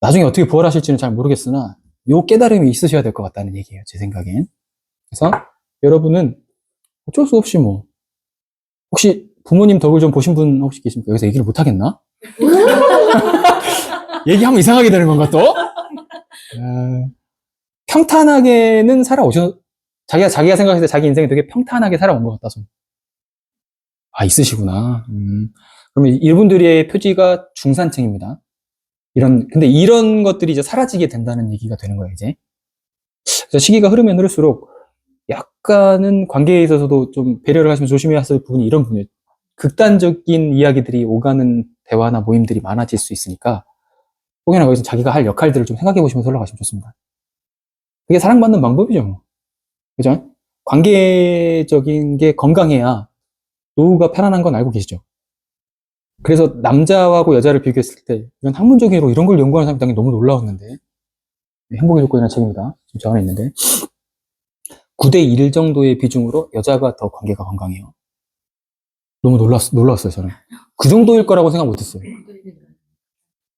나중에 어떻게 부활하실지는 잘 모르겠으나 요 깨달음이 있으셔야 될 것 같다는 얘기예요, 제 생각엔. 그래서 여러분은 어쩔 수 없이 뭐 혹시 부모님 덕을 좀 보신 분 혹시 계십니까? 여기서 얘기를 못 하겠나? 얘기하면 이상하게 되는 건가 또? 평탄하게는 자기가 생각했을 때 자기 인생이 되게 평탄하게 살아온 것 같다, 손. 아, 있으시구나. 그러면 이분들의 표지가 중산층입니다. 근데 이런 것들이 이제 사라지게 된다는 얘기가 되는 거예요, 이제. 그래서 시기가 흐르면 흐를수록 약간은 관계에 있어서도 좀 배려를 하시면 조심해야 할 부분이 이런 부분이에요. 극단적인 이야기들이 오가는 대화나 모임들이 많아질 수 있으니까 혹여나 거기서 자기가 할 역할들을 좀 생각해 보시면서 올라가시면 좋습니다. 그게 사랑받는 방법이죠, 뭐. 그죠? 관계적인 게 건강해야 노후가 편안한 건 알고 계시죠? 그래서 남자하고 여자를 비교했을 때 이런 학문적으로 이런 걸 연구하는 사람이 당연히 너무 놀라웠는데, 행복의 조건이라는 책입니다. 지금 저 안에 있는데 9대 1 정도의 비중으로 여자가 더 관계가 건강해요. 너무 놀랐어요, 저는. 그 정도일 거라고 생각 못했어요.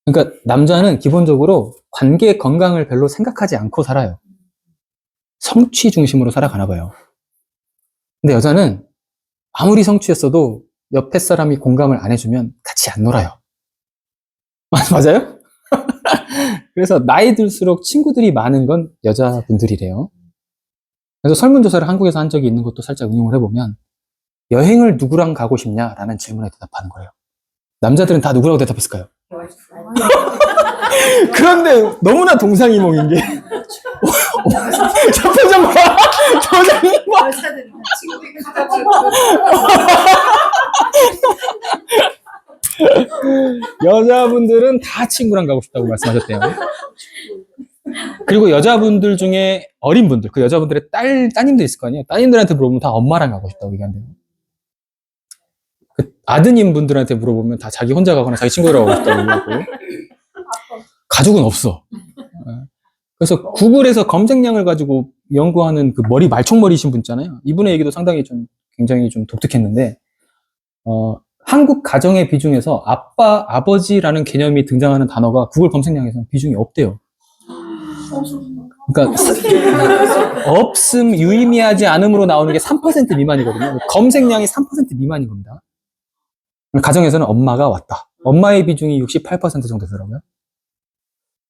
그러니까 남자는 기본적으로 관계 건강을 별로 생각하지 않고 살아요. 성취 중심으로 살아가나 봐요. 근데 여자는 아무리 성취했어도 옆에 사람이 공감을 안 해주면 같이 안 놀아요. 맞아요? 그래서 나이 들수록 친구들이 많은 건 여자분들이래요. 그래서 설문조사를 한국에서 한 적이 있는 것도 살짝 응용을 해보면 여행을 누구랑 가고 싶냐라는 질문에 대답하는 거예요. 남자들은 다 누구라고 대답했을까요? 그런데 너무나 동상이몽인 게 저 표정 봐! 동상이몽! 여자들이 다 친구들이 가가지고 여자분들은 다 친구랑 가고 싶다고 말씀하셨대요. 그리고 여자분들 중에 어린 분들, 그 여자분들의 따님들 있을 거 아니에요? 따님들한테 물어보면 다 엄마랑 가고 싶다고 얘기한대요. 그 아드님 분들한테 물어보면 다 자기 혼자 가거나 자기 친구랑 가고 싶다고 얘기하고. 가족은 없어. 그래서 구글에서 검색량을 가지고 연구하는 그 말총머리신 분 있잖아요. 이분의 얘기도 상당히 굉장히 좀 독특했는데, 한국 가정의 비중에서 아빠, 아버지라는 개념이 등장하는 단어가 구글 검색량에서는 비중이 없대요. 그러니까 없음, 유의미하지 않음으로 나오는 게 3% 미만이거든요. 검색량이 3% 미만인 겁니다. 가정에서는 엄마가 왔다. 엄마의 비중이 68% 정도 되더라고요.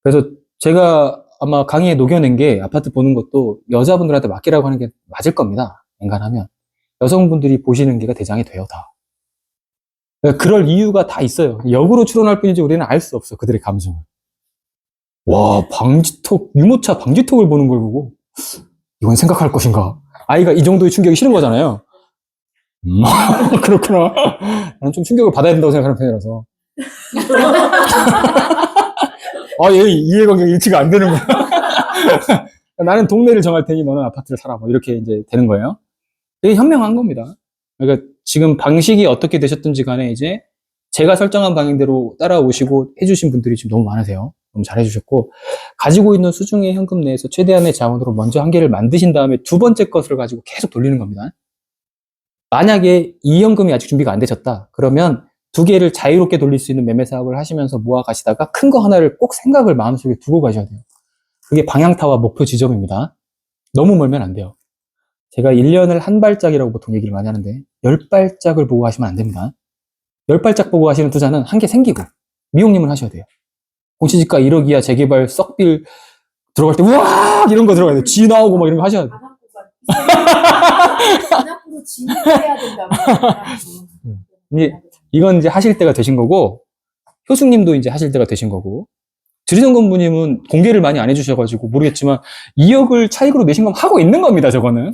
그래서 제가 아마 강의에 녹여낸 게 아파트 보는 것도 여자분들한테 맡기라고 하는 게 맞을 겁니다. 엔간하면. 여성분들이 보시는 게가 대장이 돼요, 다. 그럴 이유가 다 있어요. 역으로 추론할 뿐이지 우리는 알 수 없어, 그들의 감정을. 와, 유모차 방지턱을 보는 걸 보고 이건 생각할 것인가? 아이가 이 정도의 충격이 싫은 거잖아요. 그렇구나. 나는 좀 충격을 받아야 된다고 생각하는 편이라서. 얘 이해관계가 일치가 안 되는 거야. 나는 동네를 정할 테니 너는 아파트를 사라. 뭐 이렇게 이제 되는 거예요. 되게 현명한 겁니다. 그러니까 지금 방식이 어떻게 되셨든지 간에 이제 제가 설정한 방향대로 따라오시고 해주신 분들이 지금 너무 많으세요. 너무 잘해주셨고, 가지고 있는 수중의 현금 내에서 최대한의 자원으로 먼저 한 개를 만드신 다음에 두 번째 것을 가지고 계속 돌리는 겁니다. 만약에 이 현금이 아직 준비가 안 되셨다. 그러면 두 개를 자유롭게 돌릴 수 있는 매매 사업을 하시면서 모아 가시다가 큰 거 하나를 꼭 생각을 마음속에 두고 가셔야 돼요. 그게 방향타와 목표 지점입니다. 너무 멀면 안 돼요. 제가 1년을 한 발짝이라고 보통 얘기를 많이 하는데 10발짝을 보고 하시면 안 됩니다. 10발짝 보고 하시는 투자는 한 개 생기고 미용님을 하셔야 돼요. 공시지가 1억 이하 재개발 썩빌 들어갈 때 우와 이런 거 들어가야 돼요. 쥐 나오고 막 이런 거 하셔야 돼요. 안압으로 진행해야 된다고. 이건 이제 하실 때가 되신 거고, 효숙님도 이제 하실 때가 되신 거고, 주리정 건부님은 공개를 많이 안 해주셔가지고 모르겠지만 2억을 차익으로 내신 건 하고 있는 겁니다. 저거는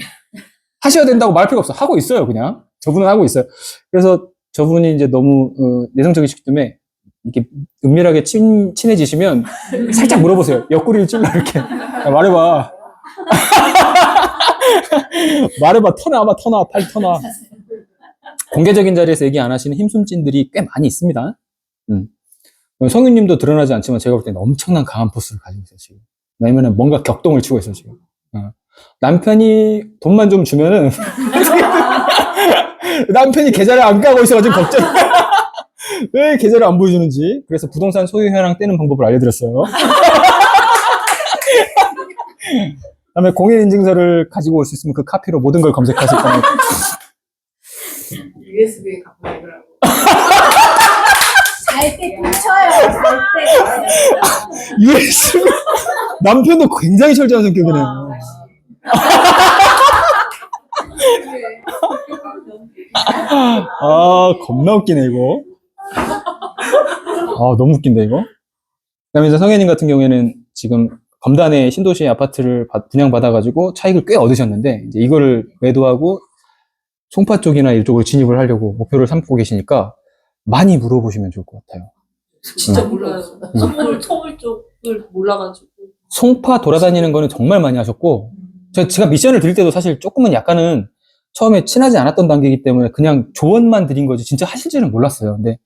하셔야 된다고 말 필요 없어. 하고 있어요, 그냥. 저분은 하고 있어요. 그래서 저분이 이제 너무 내성적이시기 때문에 이렇게 은밀하게 친해지시면 살짝 물어보세요. 옆구리를 찔러 이렇게. 야, 말해봐. 말해봐. 터놔. 빨리 터놔. 공개적인 자리에서 얘기 안 하시는 힘숨찐들이 꽤 많이 있습니다. 성윤님도 드러나지 않지만 제가 볼 때는 엄청난 강한 포스를 가지고 있어요, 지금. 왜냐면은 뭔가 격동을 치고 있어요, 지금. 남편이 돈만 좀 주면은, 남편이 계좌를 안 까고 있어가지고 걱정. 왜 계좌를 안 보여주는지. 그래서 부동산 소유 현황 떼는 방법을 알려드렸어요. 다음에 공인인증서를 가지고 올 수 있으면 그 카피로 모든 걸 검색하실 거예요. USB에 갖고 오더라고. 잘때 훔쳐요. 잘때. USB. 남편도 굉장히 철저한 성격이네요. 아, 겁나 웃기네, 이거. 아, 너무 웃긴다, 이거. 그 다음에 이제 성현님 같은 경우에는 지금 검단의 신도시 아파트를 분양받아가지고 차익을 꽤 얻으셨는데, 이제 이거를 매도하고 송파 쪽이나 이쪽으로 진입을 하려고 목표를 삼고 계시니까 많이 물어보시면 좋을 것 같아요. 진짜 몰라요. 서울 쪽을 몰라가지고. 송파 돌아다니는 거는 정말 많이 하셨고, 제가 미션을 드릴 때도 사실 조금은 약간은 처음에 친하지 않았던 단계이기 때문에 그냥 조언만 드린 거지 진짜 하실지는 몰랐어요. 근데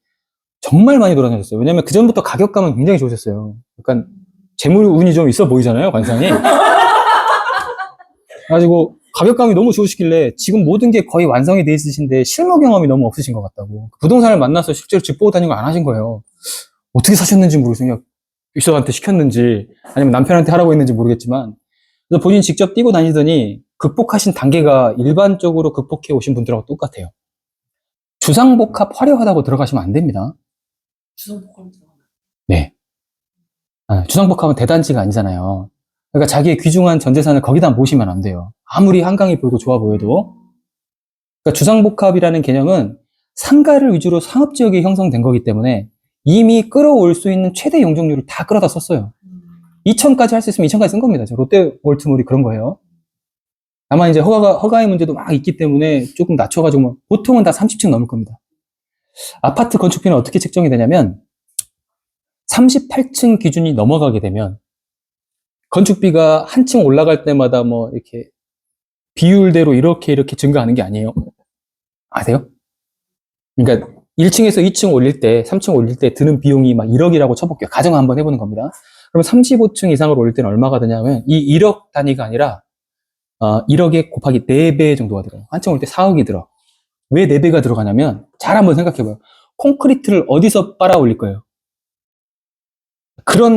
정말 많이 돌아다녔어요. 왜냐면 그전부터 가격감은 굉장히 좋으셨어요. 약간 재물 운이 좀 있어 보이잖아요, 관상이. 그래가지고 가격감이 너무 좋으시길래 지금 모든 게 거의 완성이 돼 있으신데 실무 경험이 너무 없으신 것 같다고. 부동산을 만나서 실제로 집 보고 다니는 거 안 하신 거예요. 어떻게 사셨는지 모르겠어요. 비서한테 시켰는지 아니면 남편한테 하라고 했는지 모르겠지만 그래서 본인 직접 뛰고 다니더니 극복하신 단계가 일반적으로 극복해 오신 분들하고 똑같아요. 주상복합 화려하다고 들어가시면 안 됩니다. 주상복합 네. 주상복합은 대단지가 아니잖아요. 그러니까 자기의 귀중한 전 재산을 거기다 모시면 안 돼요. 아무리 한강이 보이고 좋아 보여도. 그러니까 주상복합이라는 개념은 상가를 위주로 상업지역이 형성된 거기 때문에 이미 끌어올 수 있는 최대 용적률을 다 끌어다 썼어요. 2천까지 할 수 있으면 2천까지 쓴 겁니다. 롯데월트몰이 그런 거예요. 다만 이제 허가의 문제도 막 있기 때문에 조금 낮춰가지고 보통은 다 30층 넘을 겁니다. 아파트 건축비는 어떻게 책정이 되냐면 38층 기준이 넘어가게 되면 건축비가 한 층 올라갈 때마다 뭐 이렇게 비율대로 이렇게 증가하는 게 아니에요. 아세요? 그러니까 1층에서 2층 올릴 때, 3층 올릴 때 드는 비용이 막 1억이라고 쳐볼게요. 가정 한번 해보는 겁니다. 그럼 35층 이상을 올릴 때는 얼마가 되냐면 이 1억 단위가 아니라 1억에 곱하기 4배 정도가 들어요. 한 층 올 때 4억이 들어. 왜 4배가 들어가냐면 잘 한번 생각해봐요. 콘크리트를 어디서 빨아 올릴 거예요?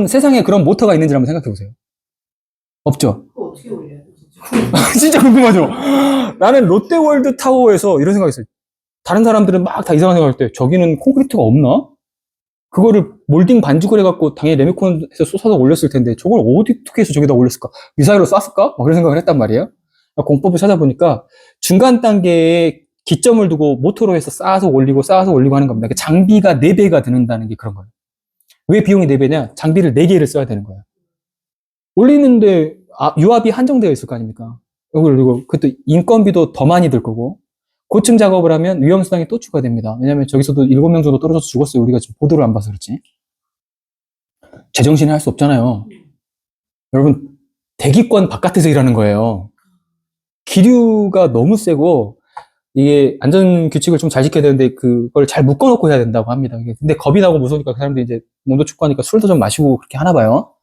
세상에 그런 모터가 있는지 한번 생각해보세요. 없죠? 그거 어떻게 올려요? 진짜 궁금하죠? 나는 롯데월드 타워에서 이런 생각했어요. 다른 사람들은 막 다 이상한 생각할 때 저기는 콘크리트가 없나? 그거를 몰딩 반죽을 해갖고 당연히 레미콘에서 쏟아서 올렸을 텐데 저걸 어떻게 해서 저기다 올렸을까? 미사일로 쐈을까? 막 그런 생각을 했단 말이에요. 공법을 찾아보니까 중간 단계에 기점을 두고 모터로 해서 쌓아서 올리고 하는 겁니다. 장비가 4배가 드는다는 게 그런 거예요. 왜 비용이 4배냐? 장비를 4개를 써야 되는 거예요. 올리는데 유압이 한정되어 있을 거 아닙니까? 그리고 그것도 인건비도 더 많이 들 거고 고층 작업을 하면 위험수당이 또 추가됩니다. 왜냐면 저기서도 7명 정도 떨어져서 죽었어요. 우리가 지금 보도를 안 봐서 그렇지. 제정신에 할 수 없잖아요. 여러분 대기권 바깥에서 일하는 거예요. 기류가 너무 세고 이게 안전규칙을 좀 잘 지켜야 되는데 그걸 잘 묶어놓고 해야 된다고 합니다. 근데 겁이 나고 무서우니까 그 사람들이 이제 몸도 춥고 하니까 술도 좀 마시고 그렇게 하나 봐요.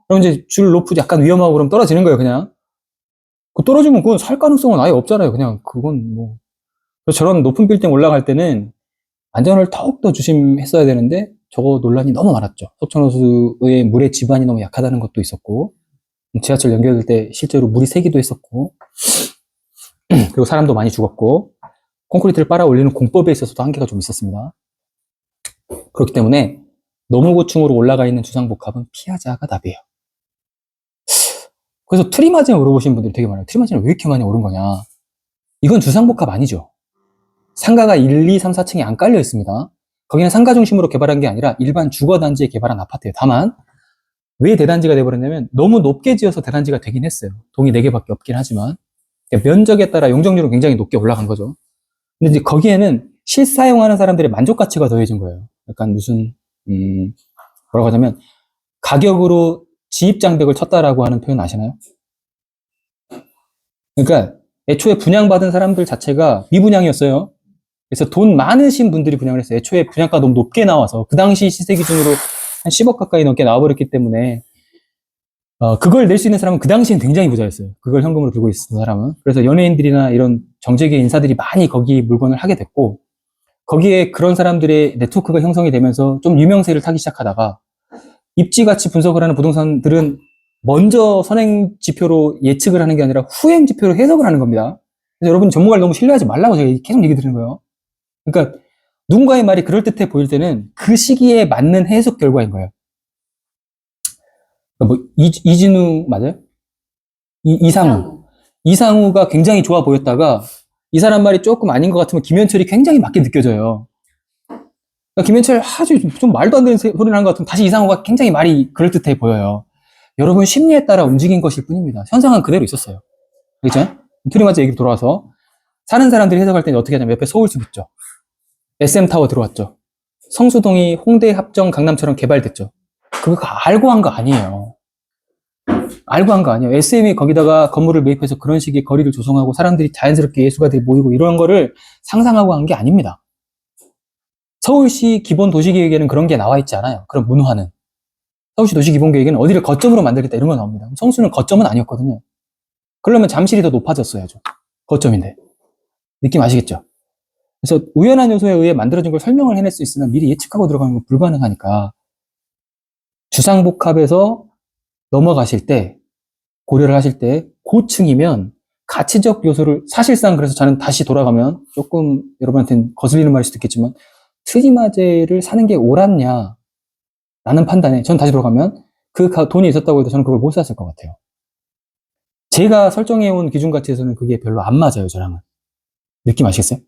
그럼 이제 줄 높고 약간 위험하고 그럼 떨어지는 거예요, 그냥. 떨어지면 그건 살 가능성은 아예 없잖아요, 그냥. 그건 뭐. 그래서 저런 높은 빌딩 올라갈 때는 안전을 더욱더 조심했어야 되는데 저거 논란이 너무 많았죠. 석촌호수의 물의 지반이 너무 약하다는 것도 있었고 지하철 연결될 때 실제로 물이 새기도 했었고 그리고 사람도 많이 죽었고 콘크리트를 빨아 올리는 공법에 있어서도 한계가 좀 있었습니다. 그렇기 때문에 너무 고층으로 올라가 있는 주상복합은 피하자가 답이에요. 그래서 트리마진 물어보신 분들이 되게 많아요. 트리마진은 왜 이렇게 많이 오른 거냐? 이건 주상복합 아니죠. 상가가 1, 2, 3, 4층이 안 깔려 있습니다. 거기는 상가 중심으로 개발한 게 아니라 일반 주거단지에 개발한 아파트예요. 다만 왜 대단지가 돼버렸냐면 너무 높게 지어서 대단지가 되긴 했어요. 동이 4개밖에 없긴 하지만 면적에 따라 용적률은 굉장히 높게 올라간 거죠. 근데 이제 거기에는 실사용하는 사람들의 만족 가치가 더해진 거예요. 약간 무슨, 뭐라고 하자면, 가격으로 지입장벽을 쳤다라고 하는 표현 아시나요? 그러니까, 애초에 분양받은 사람들 자체가 미분양이었어요. 그래서 돈 많으신 분들이 분양을 했어요. 애초에 분양가가 너무 높게 나와서, 그 당시 시세 기준으로 한 10억 가까이 넘게 나와버렸기 때문에, 그걸 낼 수 있는 사람은 그 당시엔 굉장히 부자였어요. 그걸 현금으로 들고 있었던 사람은. 그래서 연예인들이나 이런 정재계 인사들이 많이 거기 물건을 하게 됐고, 거기에 그런 사람들의 네트워크가 형성이 되면서 좀 유명세를 타기 시작하다가, 입지가치 분석을 하는 부동산들은 먼저 선행 지표로 예측을 하는 게 아니라 후행 지표로 해석을 하는 겁니다. 그래서 여러분 전문가를 너무 신뢰하지 말라고 제가 계속 얘기 드리는 거예요. 그러니까 누군가의 말이 그럴듯해 보일 때는 그 시기에 맞는 해석 결과인 거예요. 뭐 이진우 맞아요? 이상우가 굉장히 좋아 보였다가 이 사람 말이 조금 아닌 것 같으면 김현철이 굉장히 맞게 느껴져요. 그러니까 김현철 아주 좀 말도 안 되는 소리를 하는 것 같으면 다시 이상우가 굉장히 말이 그럴듯해 보여요. 여러분 심리에 따라 움직인 것일 뿐입니다. 현상은 그대로 있었어요. 그렇죠? 트리마즈 얘기로 돌아와서 사는 사람들이 해석할 때는 어떻게 하냐면 옆에 서울시 붙죠. SM타워 들어왔죠. 성수동이 홍대 합정 강남처럼 개발됐죠. 그거 알고 한 거 아니에요. 알고 한 거 아니에요. SM이 거기다가 건물을 매입해서 그런 식의 거리를 조성하고 사람들이 자연스럽게 예술가들이 모이고 이런 거를 상상하고 한 게 아닙니다. 서울시 기본 도시계획에는 그런 게 나와 있지 않아요. 그런 문화는. 서울시 도시기본계획에는 어디를 거점으로 만들겠다 이런 거 나옵니다. 성수는 거점은 아니었거든요. 그러면 잠실이 더 높아졌어야죠. 거점인데. 느낌 아시겠죠? 그래서 우연한 요소에 의해 만들어진 걸 설명을 해낼 수 있으나 미리 예측하고 들어가는 건 불가능하니까 주상복합에서 넘어가실 때 고려를 하실 때 고층이면 가치적 요소를 사실상 그래서 저는 다시 돌아가면 조금 여러분한테는 거슬리는 말일 수도 있겠지만 트리마제를 사는 게 옳았냐 라는 판단에 전 다시 돌아가면 그 돈이 있었다고 해도 저는 그걸 못 샀을 것 같아요. 제가 설정해온 기준 가치에서는 그게 별로 안 맞아요, 저랑은. 느낌 아시겠어요?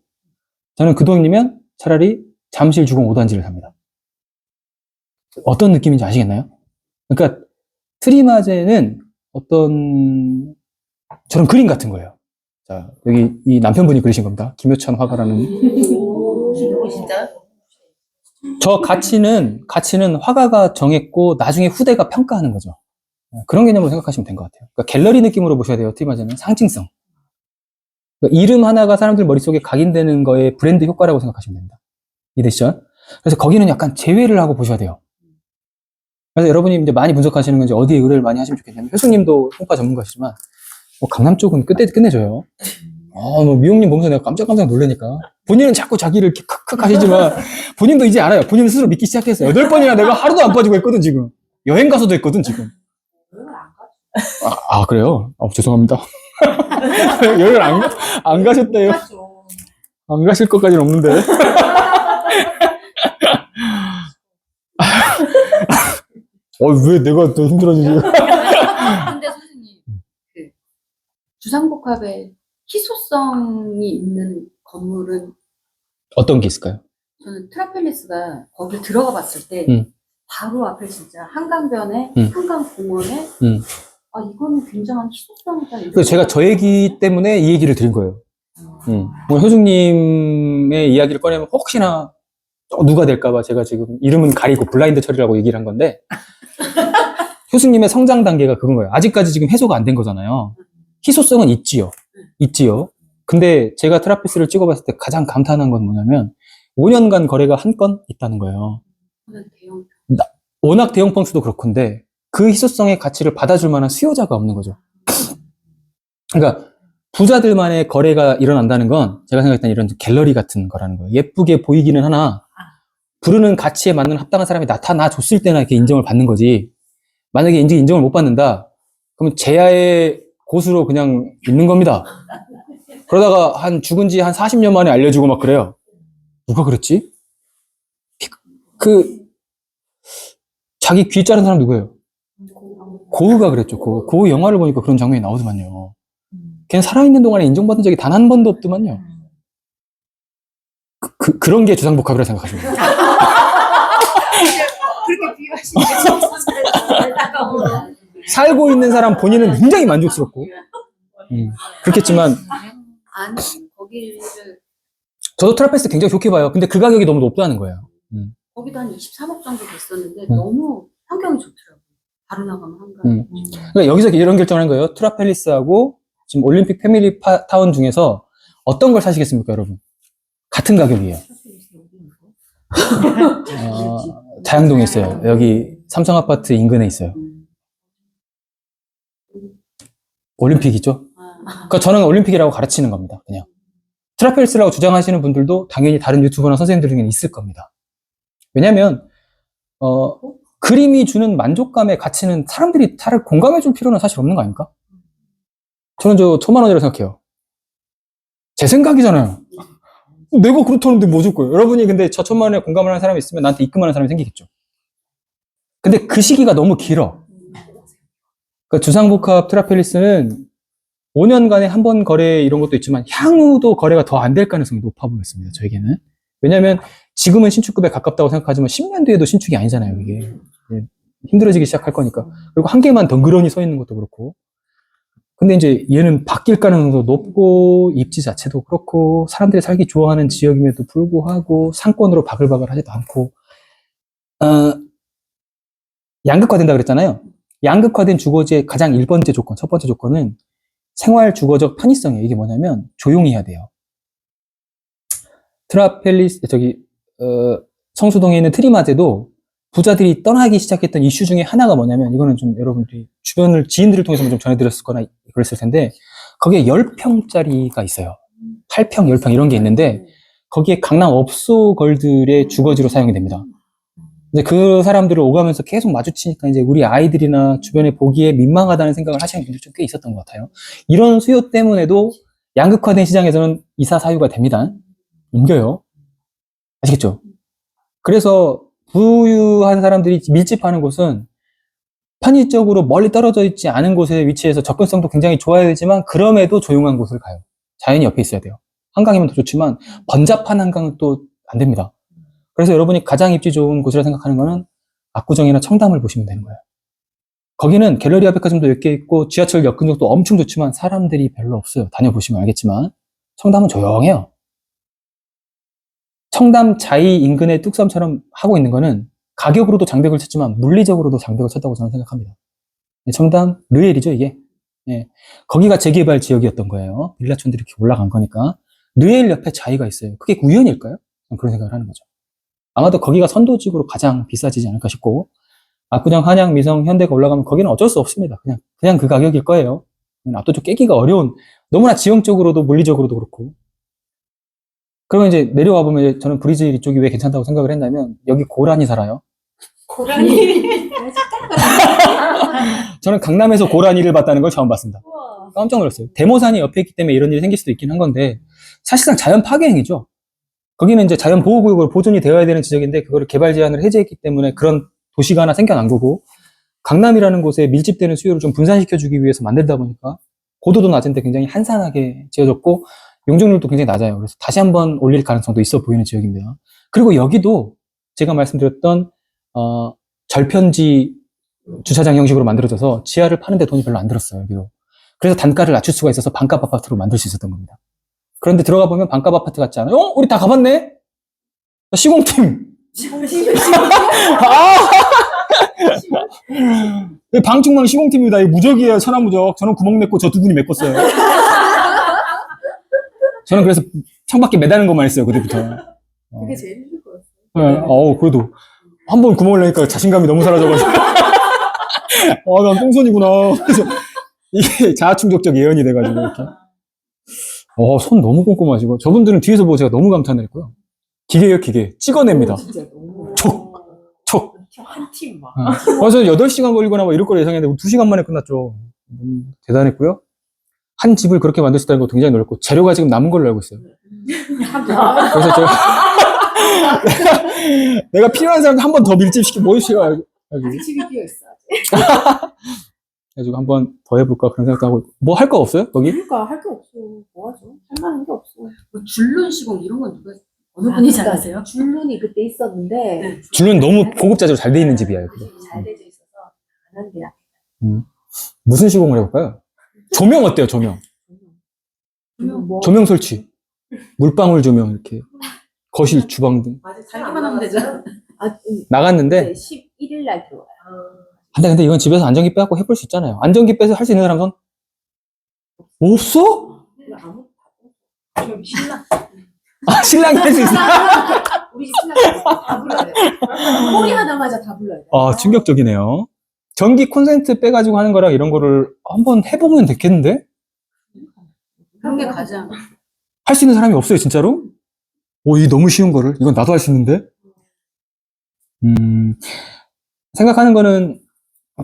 저는 그 돈이면 차라리 잠실 주공 5단지를 삽니다. 어떤 느낌인지 아시겠나요? 그러니까 트리마제는 어떤 저런 그림 같은 거예요. 자, 여기 이 남편분이 그리신 겁니다. 김효찬 화가라는. 진짜? 저 가치는 화가가 정했고 나중에 후대가 평가하는 거죠. 그런 개념으로 생각하시면 된 것 같아요. 그러니까 갤러리 느낌으로 보셔야 돼요. 트리마제는 상징성. 그러니까 이름 하나가 사람들 머릿속에 각인되는 거에 브랜드 효과라고 생각하시면 됩니다. 이해되시죠? 그래서 거기는 약간 제외를 하고 보셔야 돼요. 그래서 여러분이 이제 많이 분석하시는 건 이제 어디에 의뢰를 많이 하시면 좋겠냐면, 효수님도 송파 전문가시지만, 강남 쪽은 끝내줘요. 뭐 미용님 보면서 내가 깜짝 놀라니까. 본인은 자꾸 자기를 이렇게 칵칵 하시지만, 본인도 이제 알아요. 본인은 스스로 믿기 시작했어요. 8번이나 내가 하루도 안 빠지고 했거든, 지금. 여행 가서도 했거든, 지금. 그래요? 죄송합니다. 여행을 안 가셨대요. 안 가실 것까지는 없는데. 왜 내가 더 힘들어지지? 근데 선생님, 그 주상복합에 희소성이 있는 건물은 어떤 게 있을까요? 저는 트라펠리스가 거기 들어가 봤을 때 바로 앞에 진짜 한강변에 한강공원에 이거는 굉장한 희소성이다. 그래서 제가 저 얘기 때문에 이 얘기를 드린 거예요. 오늘 효중님의 이야기를 꺼내면 혹시나 누가 될까봐 제가 지금 이름은 가리고 블라인드 처리라고 얘기를 한 건데, 효수님의 성장 단계가 그건 거예요. 아직까지 지금 해소가 안 된 거잖아요. 희소성은 있지요. 근데 제가 트라피스를 찍어봤을 때 가장 감탄한 건 뭐냐면 5년간 거래가 한 건 있다는 거예요. 워낙 대형 평수도 그렇건데 그 희소성의 가치를 받아줄 만한 수요자가 없는 거죠. 그러니까 부자들만의 거래가 일어난다는 건 제가 생각할 땐 이런 갤러리 같은 거라는 거예요. 예쁘게 보이기는 하나 부르는 가치에 맞는 합당한 사람이 나타나 줬을 때나 이렇게 인정을 받는 거지. 만약에 인정을 못 받는다, 그러면 제야의 고수로 그냥 있는 겁니다. 그러다가 죽은 지 한 40년 만에 알려주고 막 그래요. 누가 그랬지? 자기 귀 자른 사람 누구예요? 고흐가 그랬죠. 고흐 영화를 보니까 그런 장면이 나오더만요. 걔는 살아있는 동안에 인정받은 적이 단 한 번도 없더만요. 그런 게 주상복합이라 생각하시면 돼요. 그렇게 비유하시니까 살고 있는 사람 본인은 굉장히 만족스럽고, 그렇겠지만, 아니, 거기를 저도 트라펠리스 굉장히 좋게 봐요. 근데 그 가격이 너무 높다는 거예요. 거기도 한 23억 정도 됐었는데 너무 환경이 좋더라고요. 바로 나가면 한강. 그러니까 여기서 이런 결정을 한 거예요. 트라펠리스하고 지금 올림픽 패밀리 타운 중에서 어떤 걸 사시겠습니까, 여러분? 같은 가격이에요. 자양동에 있어요. 여기 삼성 아파트 인근에 있어요. 올림픽이죠. 그러니까 저는 올림픽이라고 가르치는 겁니다. 그냥 트라펠리스라고 주장하시는 분들도 당연히 다른 유튜버나 선생님들 중에는 있을 겁니다. 왜냐하면 그림이 주는 만족감의 가치는 사람들이 잘 공감해 줄 필요는 사실 없는 거 아닙니까? 저는 저 천만 원이라고 생각해요. 제 생각이잖아요. 내가 그렇다는데 뭐 줄 거예요? 여러분이 근데 저 천만 원에 공감을 하는 사람이 있으면 나한테 입금하는 사람이 생기겠죠. 근데 그 시기가 너무 길어. 그러니까 주상복합 트라펠리스는 5년간에 한 번 거래 이런 것도 있지만 향후도 거래가 더 안 될 가능성이 높아 보였습니다. 저에게는. 왜냐하면 지금은 신축급에 가깝다고 생각하지만 10년 뒤에도 신축이 아니잖아요. 이게 힘들어지기 시작할 거니까. 그리고 한 개만 덩그러니 서 있는 것도 그렇고. 근데 이제 얘는 바뀔 가능성도 높고 입지 자체도 그렇고 사람들이 살기 좋아하는 지역임에도 불구하고 상권으로 바글바글 하지도 않고 양극화된다 그랬잖아요. 양극화된 주거지의 가장 1번째 조건, 첫 번째 조건은 생활 주거적 편의성이에요. 이게 뭐냐면 조용히 해야 돼요. 트라펠리스 성수동에 있는 트리마제도 부자들이 떠나기 시작했던 이슈 중에 하나가 뭐냐면 이거는 좀 여러분들이 주변을 지인들을 통해서 좀 전해드렸을 거나 그랬을 텐데 거기에 10평짜리가 있어요. 8평, 10평 이런 게 있는데 거기에 강남 업소걸들의 주거지로 사용이 됩니다. 이제 그 사람들을 오가면서 계속 마주치니까 이제 우리 아이들이나 주변에 보기에 민망하다는 생각을 하시는 분들이 좀 꽤 있었던 것 같아요. 이런 수요 때문에도 양극화된 시장에서는 이사 사유가 됩니다. 옮겨요. 아시겠죠? 그래서 부유한 사람들이 밀집하는 곳은 편의적으로 멀리 떨어져 있지 않은 곳에 위치해서 접근성도 굉장히 좋아야 되지만 그럼에도 조용한 곳을 가요. 자연이 옆에 있어야 돼요. 한강이면 더 좋지만 번잡한 한강은 또 안 됩니다. 그래서 여러분이 가장 입지 좋은 곳이라 생각하는 거는 압구정이나 청담을 보시면 되는 거예요. 거기는 갤러리아 백화점도 몇 개 있고 지하철 역 근접도 엄청 좋지만 사람들이 별로 없어요. 다녀보시면 알겠지만 청담은 조용해요. 청담 자이 인근의 뚝섬처럼 하고 있는 거는 가격으로도 장벽을 쳤지만 물리적으로도 장벽을 쳤다고 저는 생각합니다. 청담 르엘이죠 이게. 예. 거기가 재개발 지역이었던 거예요. 빌라촌들이 이렇게 올라간 거니까. 르엘 옆에 자이가 있어요. 그게 우연일까요? 그런 생각을 하는 거죠. 아마도 거기가 선도직으로 가장 비싸지지 않을까 싶고 압구정, 한양, 미성, 현대가 올라가면 거기는 어쩔 수 없습니다. 그냥 그 가격일 거예요. 압도적 깨기가 어려운 너무나 지형적으로도 물리적으로도 그렇고 그러면 이제 내려와 보면 이제 저는 브리즈힐 쪽이 왜 괜찮다고 생각을 했냐면 여기 고란이 살아요. 고라니. 저는 강남에서 고란이를 봤다는 걸 처음 봤습니다. 깜짝 놀랐어요. 대모산이 옆에 있기 때문에 이런 일이 생길 수도 있긴 한 건데 사실상 자연 파괴 행위죠. 거기는 이제 자연 보호구역으로 보존이 되어야 되는 지역인데 그거를 개발 제한을 해제했기 때문에 그런 도시가 하나 생겨난 거고 강남이라는 곳에 밀집되는 수요를 좀 분산시켜주기 위해서 만들다 보니까 고도도 낮은데 굉장히 한산하게 지어졌고 용적률도 굉장히 낮아요. 그래서 다시 한번 올릴 가능성도 있어 보이는 지역입니다. 그리고 여기도 제가 말씀드렸던 절편지 주차장 형식으로 만들어져서 지하를 파는데 돈이 별로 안 들었어요. 여기도. 그래서 단가를 낮출 수가 있어서 반값 아파트로 만들 수 있었던 겁니다. 그런데 들어가 보면 반값 아파트 같지 않아요? 우리 다 가봤네? 시공팀! 방충망 시공팀입니다. 이거 무적이에요. 천하무적. 저는 구멍 냈고 저 두 분이 메꿨어요. 저는 그래서 창밖에 매다는 것만 했어요. 그때부터. 그게 제일 힘들 거였어요. 네, 그래도 한 번 구멍을 내니까 자신감이 너무 사라져가지고. 난 똥손이구나. 그래서 이게 자아충족적 예언이 돼가지고 이렇게. 손 너무 꼼꼼하시고 저분들은 뒤에서 보고 제가 너무 감탄을 했고요. 기계예요, 기계. 찍어냅니다. 진짜 너무. 촉! 한 팀 막. 그래서 8시간 걸리거나 뭐 이럴 거라 예상했는데 2시간 만에 끝났죠. 대단했고요. 한 집을 그렇게 만들 수 있다는 것도 굉장히 놀랐고 재료가 지금 남은 걸로 알고 있어요. 그래서 제가 내가 필요한 사람들 한 번 더 밀집시키고 모입시고 아직 집이 비어 있어. 그래가지고 한 번 더 해볼까 그런 생각도 하고 뭐 할 거 없어요? 거기? 그러니까 할 게 없어. 뭐 하죠? 할 만한 게 없어. 뭐 줄눈 시공 이런 건 누가 어느 분이 잘하세요? 줄눈이 그때 있었는데 줄은 너무 고급자재로 잘 돼 있는 집이야. 여기. 잘 되어 있어서 안 하는 게 낫. 무슨 시공을 해볼까요? 조명 어때요? 조명. 뭐 조명 설치. 물방울 조명 이렇게 거실 주방 등 아직 달기만 하면 되잖아. 나갔는데 11일 날 들어와요. 근데 이건 집에서 안전기 빼갖고 해볼 수 있잖아요. 안전기 빼서 할 수 있는 사람 손 없어? 좀 신나. 아, 신랑이 할 수 있어. 우리 집 신랑 다 불러야 돼. 꼬리 하나마자 다 불러야 돼. 아, 충격적이네요. 전기 콘센트 빼가지고 하는 거랑 이런 거를 한번 해보면 됐겠는데? 그런 게 가장. 할 수 있는 사람이 없어요, 진짜로? 오, 이 너무 쉬운 거를. 이건 나도 할 수 있는데? 생각하는 거는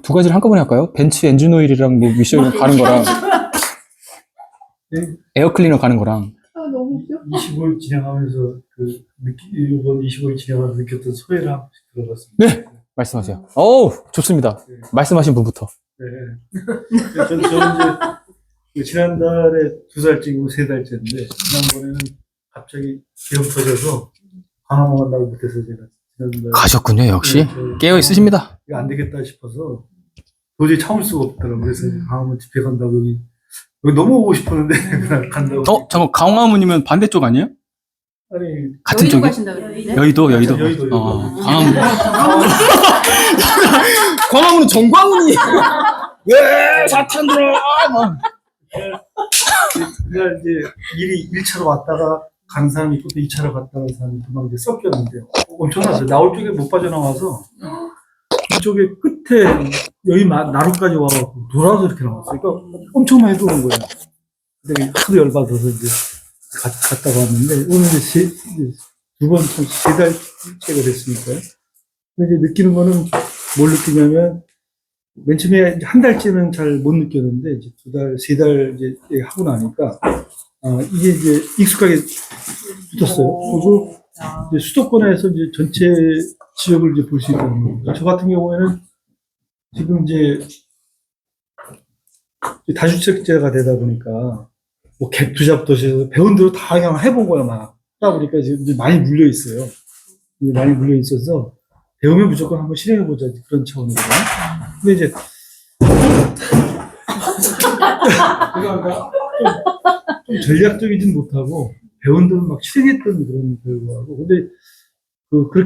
두 가지를 한꺼번에 할까요? 벤츠 엔진 오일이랑 뭐 미션 가는 거랑 에어클리너 가는 거랑. 아, 너무 웃겨. 25일 진행하면서 이번 25일 진행하면서 느꼈던 소회를 한 번씩 들어봤습니다. 네. 말씀하세요. 어우, 좋습니다. 말씀하신 분부터. 네. 저는 이제 지난달에 2살째고 3달째인데 지난번에는 갑자기 기름 터져서 광화문 간다고 못해서 제가 지난달에 가셨군요, 역시. 네, 깨어 있으십니다. 이거 안 되겠다 싶어서 도저히 참을 수가 없더라고요. 그래서 광화문 집회 간다고 여기 너무 오고 싶었는데 그날 간다고. 잠깐, 강화문이면 반대쪽 아니에요? 아니 같은 여의도 쪽이? 가신다 그랬는데? 여의도. 여의도. 광화문. 광화문은 정광훈이. 왜 사탄 들어? 그날 이제 일이 1차로 왔다가 간 사람이 있고 또 2차로 갔다 간 사람이 막 이제 섞였는데 엄청났어요. 나올 쪽에 못 빠져나와서 이쪽에 끝에 여기 나루까지 와갖고 돌아서 이렇게 나왔어요. 그러니까 엄청 많이 들어온 거예요. 근데 하도 열받아서 이제 갔다 왔는데 오늘 이제 두 번, 3달째가 됐으니까요. 근데 이제 느끼는 거는 뭘 느끼냐면 맨 처음에 한 달째는 잘 못 느꼈는데 이제 2달, 3달 이제 하고 나니까 이게 이제 익숙하게 붙었어요. 그리고 이제 수도권에서 이제 전체 지역을 이제 볼 수 있다는 겁니다. 저 같은 경우에는 지금 이제 다주택자가 되다 보니까 뭐 객도 잡듯이 배운 대로 다 그냥 해본 거야 막. 하다 보니까 지금 이제 많이 물려 있어요. 많이 물려 있어서 배우면 무조건 한번 실행해보자 그런 차원이거든요. 근데 이제 그러니까 좀 전략적이진 못하고 배운 대로 막 실행했던 그런 결과고 근데 그렇게